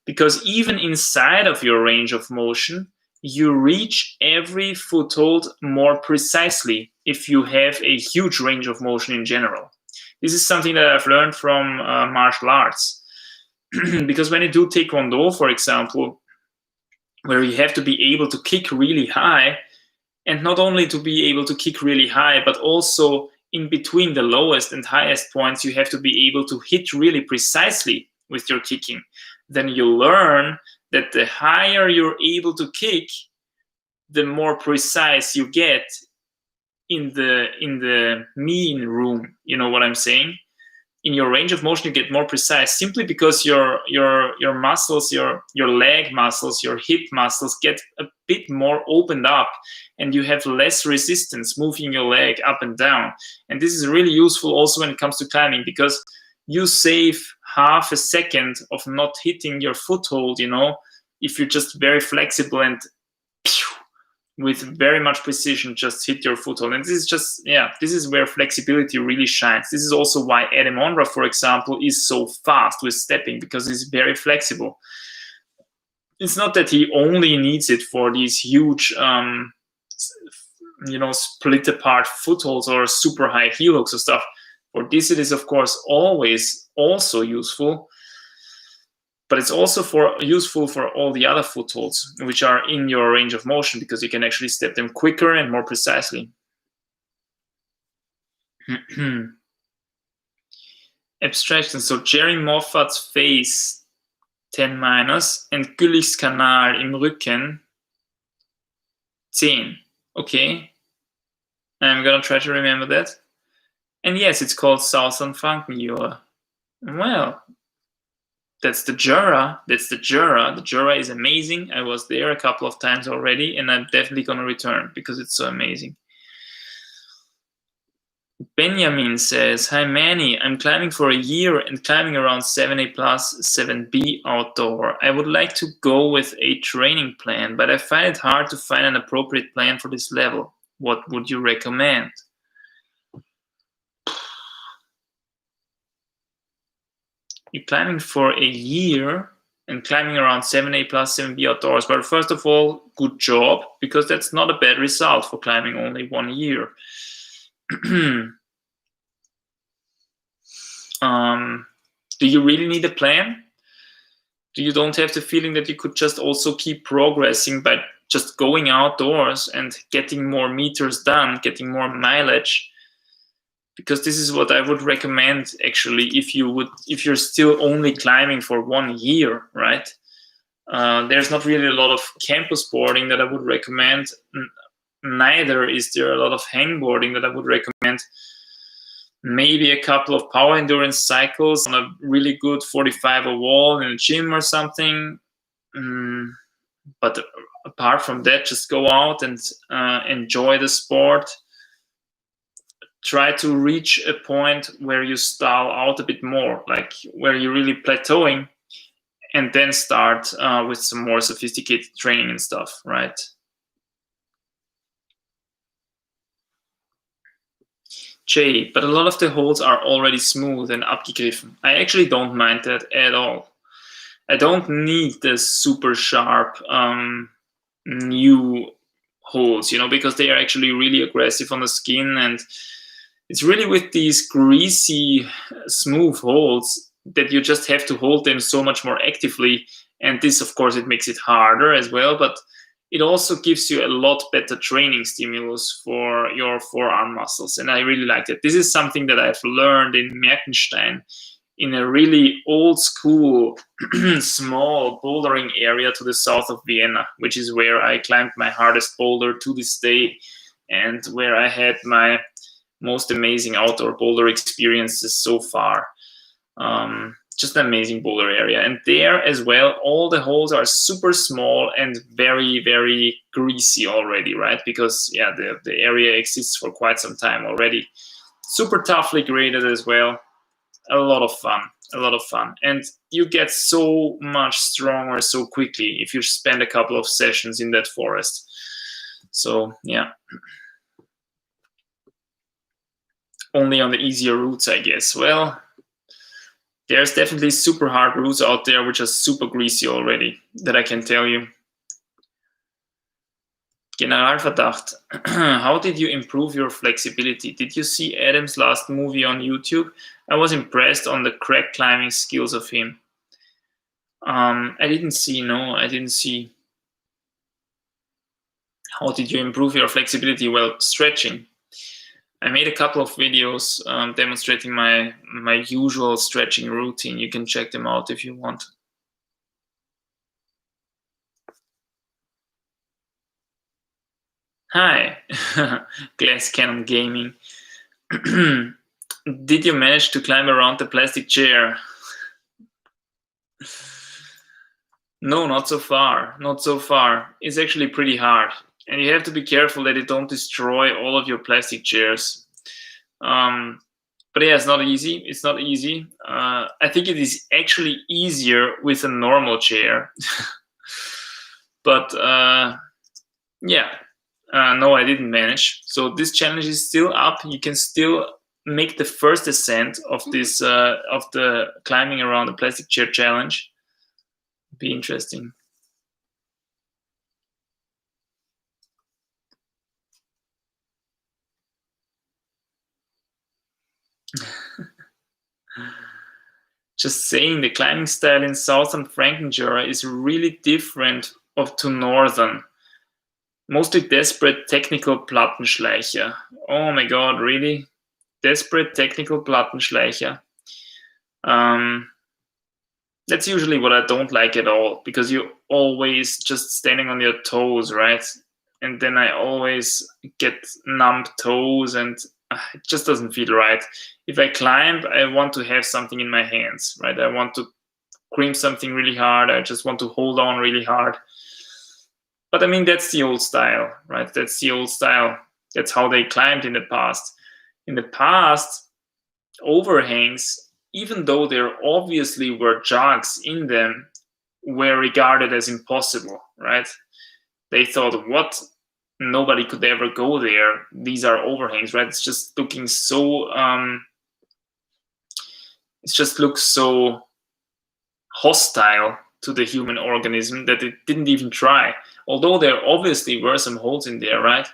Because even inside of your range of motion, you reach every foothold more precisely if you have a huge range of motion in general. This is something that I've learned from martial arts. Because when you do Taekwondo, for example, where you have to be able to kick really high, and not only to be able to kick really high, but also in between the lowest and highest points, you have to be able to hit really precisely with your kicking. Then you learn that the higher you're able to kick, the more precise you get in the mean room. You know what I'm saying? In your range of motion, you get more precise simply because your muscles, your leg muscles, your hip muscles get a bit more opened up, and you have less resistance moving your leg up and down. And this is really useful also when it comes to climbing, because you save half a second of not hitting your foothold, if you're just very flexible and with very much precision just hit your foothold. And this is just, this is where flexibility really shines. This is also why Adam Ondra, for example, is so fast with stepping, because he's very flexible. It's not that he only needs it for these huge split apart footholds or super high heel hooks or stuff. For this, it is of course always also useful. But it's also useful for all the other footholds, which are in your range of motion, because you can actually step them quicker and more precisely. Abstraction. So Jerry Moffat's face 10 minus and Güllichs Kanal im Rücken 10. Okay. I'm gonna try to remember that. And yes, it's called Southern Frankenjura. Well, that's the Jura. That's the Jura. The Jura is amazing. I was there a couple of times already, and I'm definitely gonna return because it's so amazing. Benjamin says, "Hi Manny, I'm climbing for a year and climbing around 7A plus, 7B outdoor. I would like to go with a training plan, but I find it hard to find an appropriate plan for this level. What would you recommend?" You're climbing for a year and climbing around 7A plus, 7B outdoors. Well, first of all, good job, because that's not a bad result for climbing only 1 year. Do you really need a plan? You don't have the feeling that you could just also keep progressing by just going outdoors and getting more meters done, getting more mileage? Because this is what I would recommend, actually, if you're still only climbing for 1 year, right? There's not really a lot of campus boarding that I would recommend. Neither is there a lot of hangboarding that I would recommend. Maybe a couple of power endurance cycles on a really good 45 a wall in a gym or something. But apart from that, just go out and enjoy the sport. Try to reach a point where you stall out a bit more, like where you're really plateauing, and then start with some more sophisticated training and stuff, right? Jay, but a lot of the holds are already smooth and abgegriffen. I actually don't mind that at all. I don't need the super sharp new holds, because they are actually really aggressive on the skin, and it's really with these greasy, smooth holds that you just have to hold them so much more actively. And this, of course, it makes it harder as well, but it also gives you a lot better training stimulus for your forearm muscles. And I really like that. This is something that I've learned in Merkenstein, in a really old school, small bouldering area to the south of Vienna, which is where I climbed my hardest boulder to this day, and where I had my most amazing outdoor boulder experiences so far. Just an amazing boulder area. And there as well, all the holes are super small and very, very greasy already, right? Because the area exists for quite some time already. Super toughly graded as well. A lot of fun. And you get so much stronger so quickly if you spend a couple of sessions in that forest. So yeah. Only on the easier routes, I guess. Well, there's definitely super hard routes out there which are super greasy already, that I can tell you. Generalverdacht. How did you improve your flexibility? Did you see Adam's last movie on YouTube? I was impressed on the crack climbing skills of him. I didn't see. How did you improve your flexibility? Well, stretching. I made a couple of videos demonstrating my usual stretching routine. You can check them out if you want. Hi, Glass Cannon Gaming. Did you manage to climb around the plastic chair? No, not so far. Not so far. It's actually pretty hard. And you have to be careful that you don't destroy all of your plastic chairs. But yeah, it's not easy. It's not easy. I think it is actually easier with a normal chair. But no, I didn't manage. So this challenge is still up. You can still make the first ascent of this of the climbing around the plastic chair challenge. Be interesting. just saying the climbing style in southern Franken-Jura is really different to northern. Mostly desperate technical Plattenschleicher. Oh my god, really? Desperate technical Plattenschleicher. That's usually what I don't like at all, because you're always just standing on your toes, right? And then I always get numb toes, and it just doesn't feel right. If I climb, I want to have something in my hands, right? I want to crimp something really hard. I just want to hold on really hard. But I mean, that's the old style, right? That's the old style. That's how they climbed in the past. In the past, overhangs, even though there obviously were jogs in them, were regarded as impossible, right? They thought, what? Nobody could ever go there. These are overhangs, right? It's just looking so, it just looks so hostile to the human organism that it didn't even try. Although there obviously were some holes in there, right?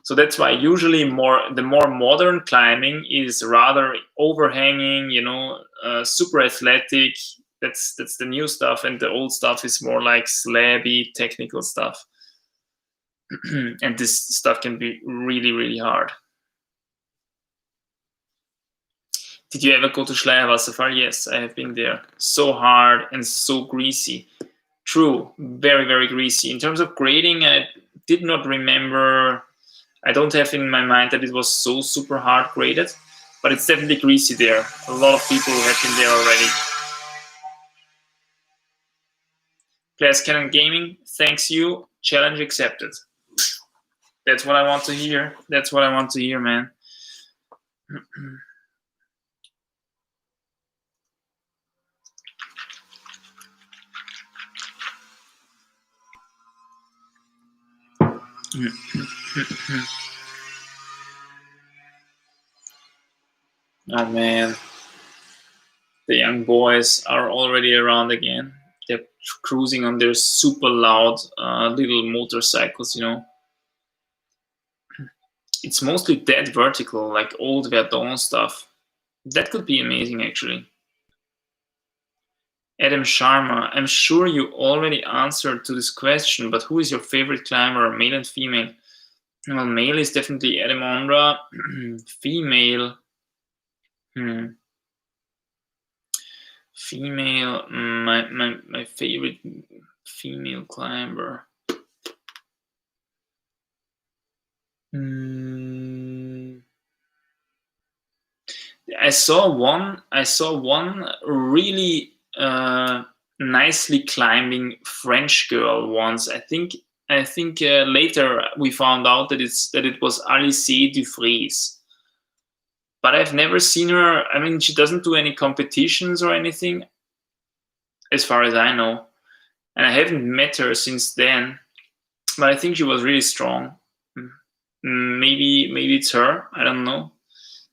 So that's why usually the more modern climbing is rather overhanging, super athletic. That's the new stuff, and the old stuff is more like slabby technical stuff. And this stuff can be really, really hard. Did you ever go to Schleierwasserfall? Yes, I have been there. So hard and so greasy. True, very, very greasy. In terms of grading, I did not remember. I don't have in my mind that it was so super hard graded, but it's definitely greasy there. A lot of people have been there already. Glass Cannon Gaming, thanks you. Challenge accepted. That's what I want to hear. That's what I want to hear, man. Oh man, the young boys are already around again. They're cruising on their super loud little motorcycles, It's mostly dead vertical, like old Verdun stuff. That could be amazing, actually. Adam Sharma, I'm sure you already answered to this question, but who is your favorite climber, male and female? Well, male is definitely Adam Ondra. Female. Female, my favorite female climber. I saw one really nicely climbing French girl once. I think later we found out that it was Alice Dufries. But I've never seen her. I mean, she doesn't do any competitions or anything, as far as I know. And I haven't met her since then. But I think she was really strong. Maybe it's her. I don't know.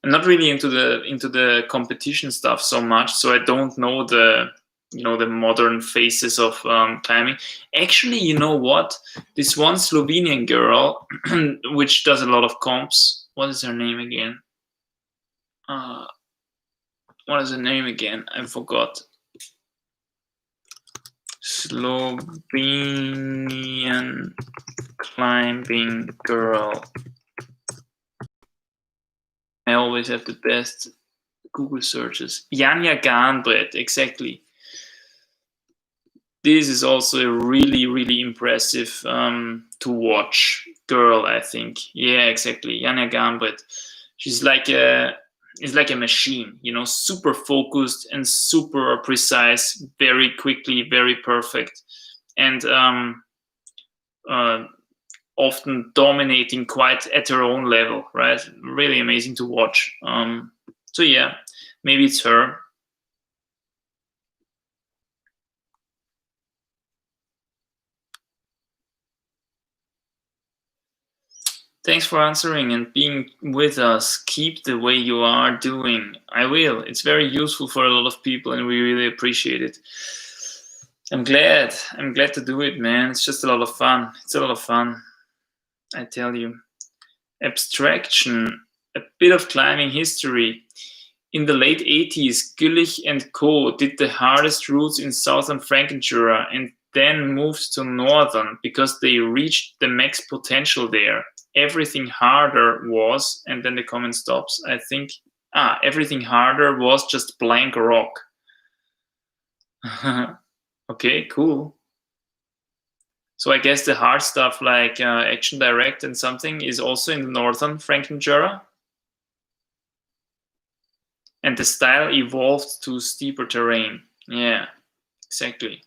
I'm not really into the competition stuff so much, so I don't know the modern faces of climbing. Actually, you know what? This one Slovenian girl, which does a lot of comps. What is her name again? What is her name again? I forgot. Slovenian climbing girl. I always have the best Google searches. Janja Garnbrett, exactly. This is also a really, really impressive to watch girl, I think. Yeah, exactly. Janja Garnbrett. She's like a machine, super focused and super precise, very quickly, very perfect, and often dominating quite at her own level, right? Really amazing to watch. So yeah, maybe it's her. Thanks for answering and being with us. Keep the way you are doing. I will. It's very useful for a lot of people, and we really appreciate it. I'm glad to do it, man. It's just a lot of fun. It's a lot of fun, I tell you. Abstraction, a bit of climbing history. in the late 80s, Güllich and Co. did the hardest routes in southern Franken-Jura and then moved to northern because they reached the max potential there. Everything harder was, and then the comment stops, I think, everything harder was just blank rock. Okay, cool. So I guess the hard stuff like Action Direct and something is also in the northern Franken-Jura. And the style evolved to steeper terrain. Yeah, exactly.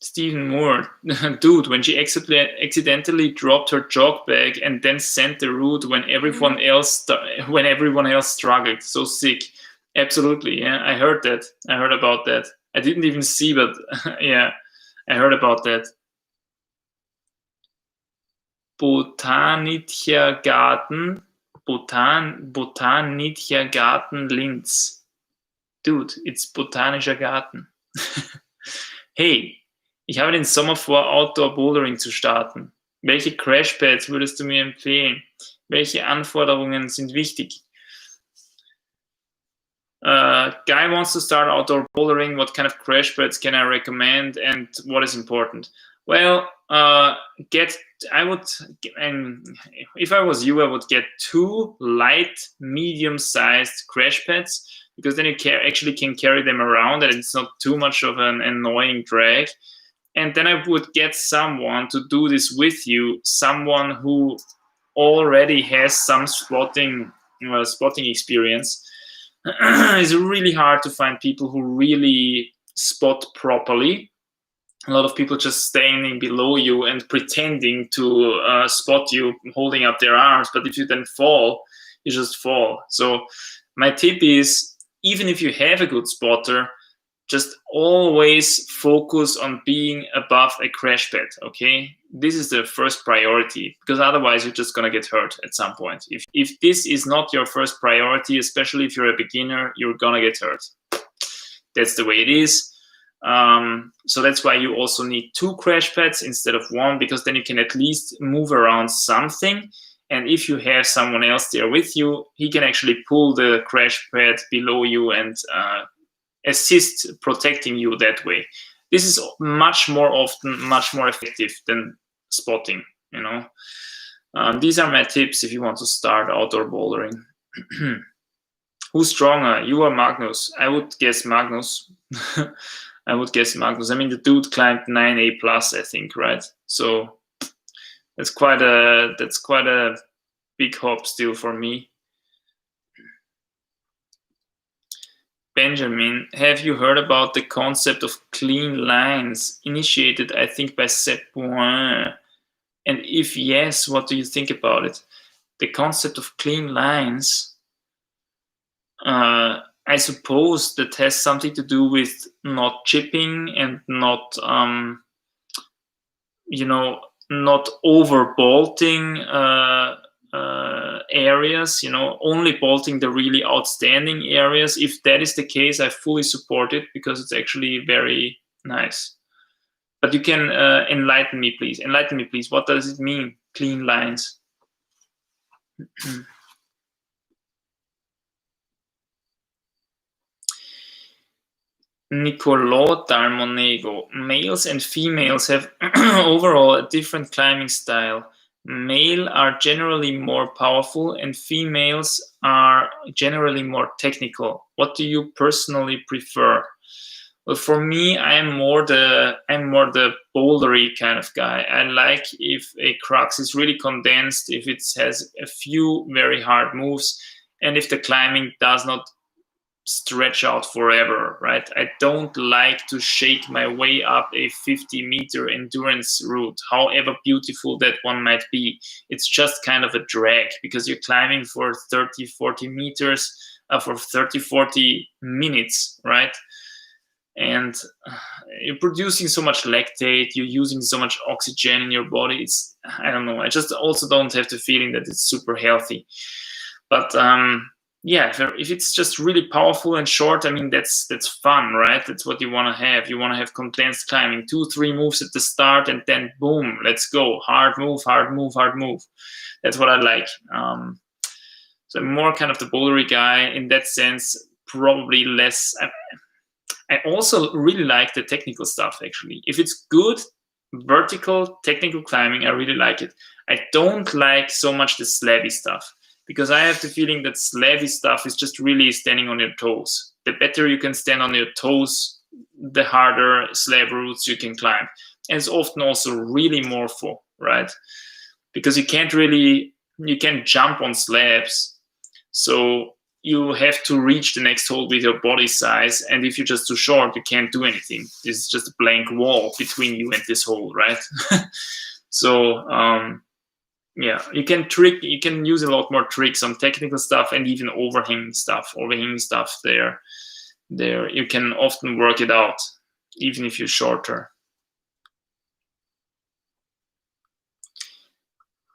Stephen Moore, dude, when she accidentally dropped her jog bag and then sent the route when everyone else struggled. So sick. Absolutely, yeah, I heard that. I heard about that. I didn't even see, but yeah, I heard about that. Botanischer Garten Linz. Dude, it's Botanischer Garten. Hey, ich habe den Sommer vor, Outdoor Bouldering zu starten. Welche Crashpads würdest du mir empfehlen? Welche Anforderungen sind wichtig? Guy wants to start outdoor bouldering. What kind of crashpads can I recommend, and what is important? Well, if I was you, I would get 2 light, medium-sized crash pads, because then you actually can carry them around and it's not too much of an annoying drag. And then I would get someone to do this with you, someone who already has some spotting experience. It's really hard to find people who really spot properly. A lot of people just standing below you and pretending to spot you, holding up their arms. But if you then fall, you just fall. So my tip is, even if you have a good spotter, just always focus on being above a crash pad, okay? This is the first priority, because otherwise you're just gonna get hurt at some point. If this is not your first priority, especially if you're a beginner, you're gonna get hurt. That's the way it is. So that's why you also need 2 crash pads instead of 1, because then you can at least move around something. And if you have someone else there with you, he can actually pull the crash pad below you and assist protecting you that way. This is much more often, much more effective than spotting, you know. These are my tips if you want to start outdoor bouldering. Who's stronger, you or Magnus? I would guess Magnus. I would guess Magnus. I mean, the dude climbed 9A+, I think, right? So that's quite a big hop still for me. Benjamin, have you heard about the concept of clean lines, initiated, I think, by Sepp Boin? And if yes, what do you think about it? The concept of clean lines, I suppose that has something to do with not chipping and not, not over bolting areas, only bolting the really outstanding areas. If that is the case, I fully support it, because it's actually very nice. But you can enlighten me, please. Enlighten me, please. What does it mean, clean lines? Niccolò Dalmonego. Males and females have overall a different climbing style. Male are generally more powerful and females are generally more technical. What do you personally prefer? Well, for me, I'm more the bouldery kind of guy. I like if a crux is really condensed, if it has a few very hard moves, and if the climbing does not stretch out forever, right? I don't like to shake my way up a 50-meter endurance route, however beautiful that one might be. It's just kind of a drag, because you're climbing for 30, 40 meters, for 30, 40 minutes, right? And you're producing so much lactate, you're using so much oxygen in your body. I don't know, I just also don't have the feeling that it's super healthy. But yeah, if it's just really powerful and short, I mean, that's fun, right? That's what you want to have. You want to have condensed climbing, 2-3 moves at the start, and then boom, let's go, hard move, hard move, hard move. That's what I like. So I'm more kind of the bouldery guy in that sense, probably less. I also really like the technical stuff, actually. If it's good vertical technical climbing, I really like it. I don't like so much the slabby stuff, because I have the feeling that slabby stuff is just really standing on your toes. The better you can stand on your toes, the harder slab routes you can climb. And it's often also really morpho, right? Because you can't jump on slabs. So you have to reach the next hole with your body size. And if you're just too short, you can't do anything. It's just a blank wall between you and this hole, right? So, yeah, you can use a lot more tricks on technical stuff and even overhanging stuff there. You can often work it out, even if you're shorter.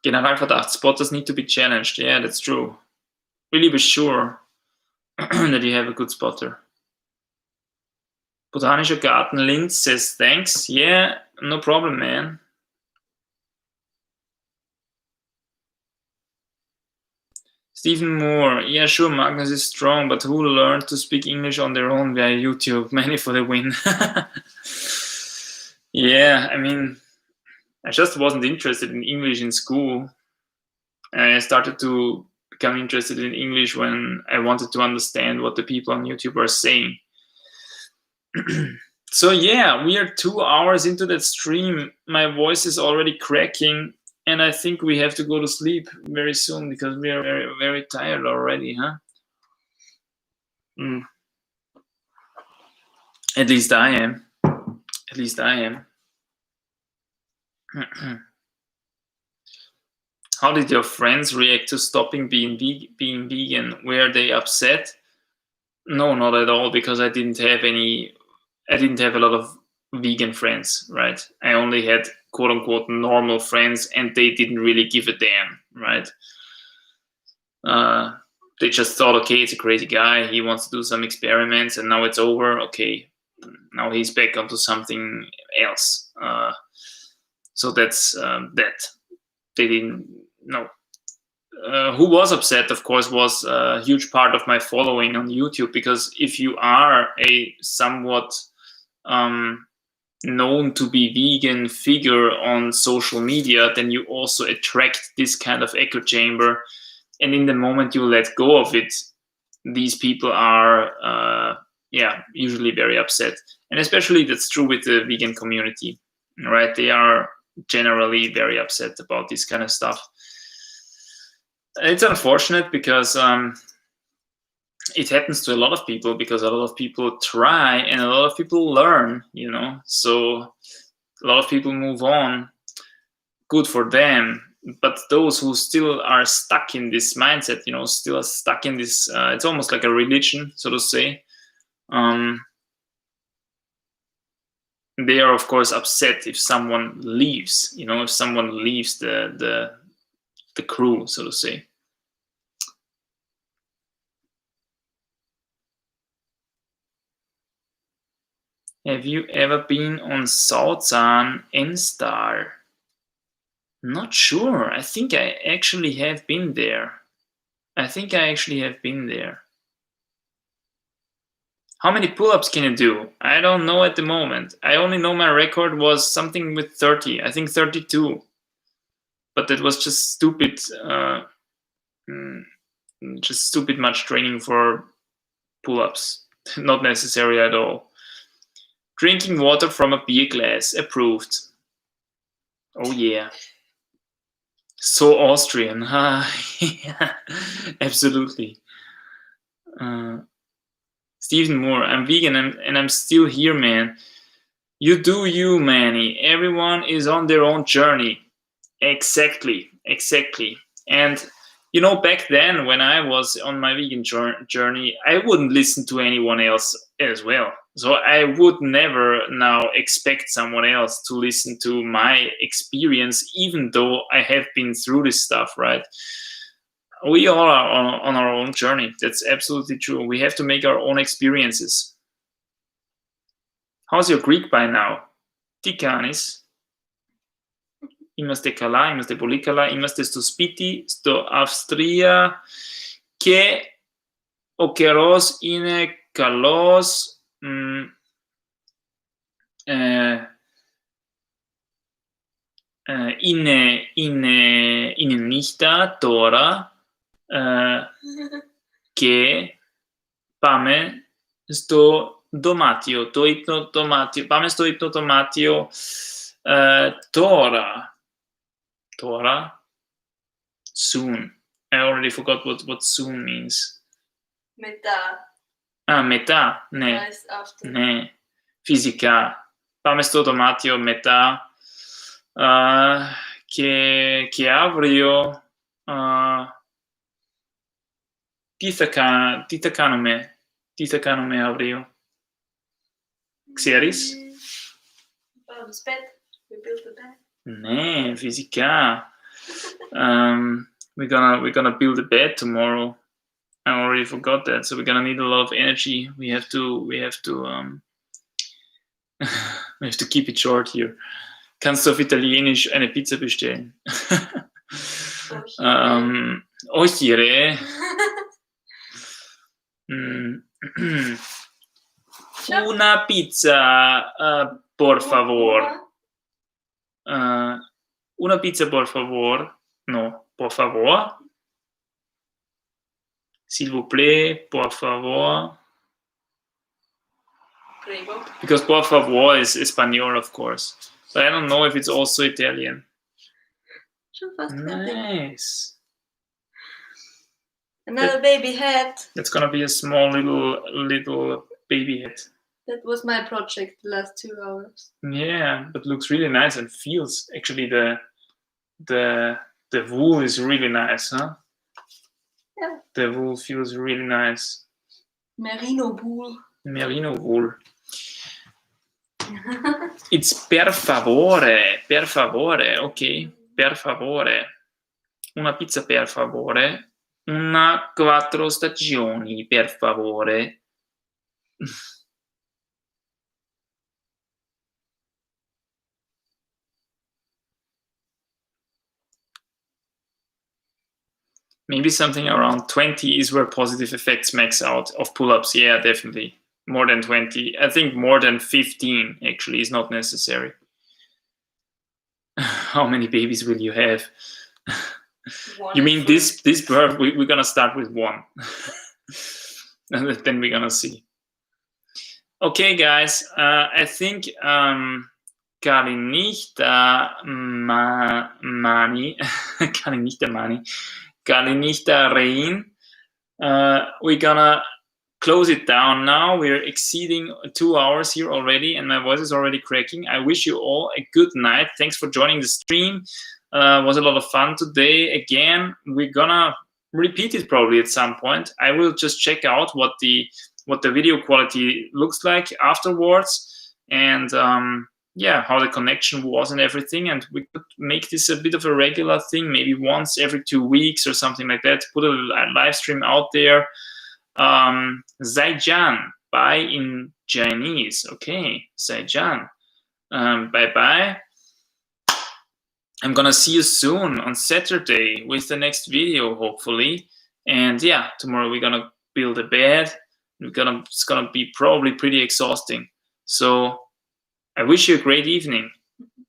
Generalverdacht, spotters need to be challenged. Yeah, that's true. Really be sure that you have a good spotter. Botanischer Garten Linz says thanks. Yeah, no problem, man. Stephen Moore, yeah, sure, Magnus is strong, but who learned to speak English on their own via YouTube? Many for the win. Yeah, I mean, I just wasn't interested in English in school. I started to become interested in English when I wanted to understand what the people on YouTube are saying. So yeah, we are 2 hours into that stream. My voice is already cracking, and I think we have to go to sleep very soon because we are very, very tired already, huh? At least I am. How did your friends react to stopping being vegan? Were they upset? No, not at all, because I didn't have a lot of vegan friends, right? I only had quote unquote normal friends, and they didn't really give a damn, right? They just thought, okay, it's a crazy guy, he wants to do some experiments, and now it's over. Okay, now he's back onto something else. So that's that. They didn't know. Who was upset, of course, was a huge part of my following on YouTube, because if you are a somewhat known to be vegan figure on social media, then you also attract this kind of echo chamber. And in the moment you let go of it, these people are, usually very upset. And especially that's true with the vegan community, right? They are generally very upset about this kind of stuff. It's unfortunate because it happens to a lot of people, because a lot of people try and a lot of people learn, so a lot of people move on. Good for them. But those who still are stuck in this mindset, still are stuck in this, it's almost like a religion, so to say. They are, of course, upset if someone leaves, if someone leaves the crew, so to say. Have you ever been on Sauzahn N-Star? Not sure. I think I actually have been there. How many pull-ups can you do? I don't know at the moment. I only know my record was something with 30. I think 32. But that was just stupid. Just stupid much training for pull-ups. Not necessary at all. Drinking water from a beer glass. Approved. Oh yeah. So Austrian. Yeah, absolutely. Stephen Moore, I'm vegan and I'm still here, man. You do you, Manny. Everyone is on their own journey. Exactly. And back then when I was on my vegan journey, I wouldn't listen to anyone else as well. So I would never now expect someone else to listen to my experience, even though I have been through this stuff, right? we all are on our own journey. That's absolutely true. We have to make our own experiences. How's your Greek by now? Τι κάνεις? Είμαστε καλά, είμαστε πολύ καλά. Είμαστε στο σπίτι, στο Αυστρία και ο καιρός είναι καλός. Είναι νύχτα τώρα και πάμε στο δωμάτιο, το υπνοδωμάτιο. Πάμε στο υπνοδωμάτιο τώρα. Τώρα? Soon. I already forgot what soon means. Μετά. Μετά, ναι. Nice after. Ναι, φυσικά. Πάμε στο δωμάτιο μετά. Και αύριο τι θα κάνουμε αύριο? Ξέρεις? Πάμε στο bed. We built the bed. Ναι, φυσικά. We're gonna build a bed tomorrow. I already forgot that. So we're gonna need a lot of energy. We have to keep it short here. Kannst du auf Italienisch eine Pizza bestellen? Occhire. Una pizza, por favor. Una pizza, por favor. No, por favor. S'il vous plaît, por favor. Prego. Because por favor is Espanol, of course. But I don't know if it's also Italian. Schon fast fertig. Nice. Another baby hat. That's gonna be a small little baby head. That was my project the last 2 hours. Yeah, but looks really nice and feels actually the wool is really nice, huh? Yeah. The wool feels really nice. Merino wool. Merino wool. It's per favore, ok, per favore. Una pizza per favore. Una 4 stagioni, per favore. Maybe something around 20 is where positive effects max out of pull-ups. Yeah, definitely. More than 20. I think more than 15 actually is not necessary. How many babies will you have? You mean this birth? We're gonna start with 1. And then we're gonna see. Okay, guys. I think Kalynita Rain. We're gonna close it down now. We're exceeding 2 hours here already, and my voice is already cracking. I wish you all a good night. Thanks for joining the stream. Was a lot of fun today. Again, we're gonna repeat it probably at some point. I will just check out what the video quality looks like afterwards, and yeah, how the connection was and everything. And we could make this a bit of a regular thing, maybe once every 2 weeks or something like that. Put a live stream out there. Zaijian, bye in Chinese. Okay, Zaijian. Bye-bye. I'm gonna see you soon on Saturday with the next video, hopefully. And yeah, tomorrow we're gonna build a bed. It's gonna be probably pretty exhausting. So I wish you a great evening.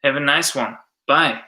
Have a nice one. Bye.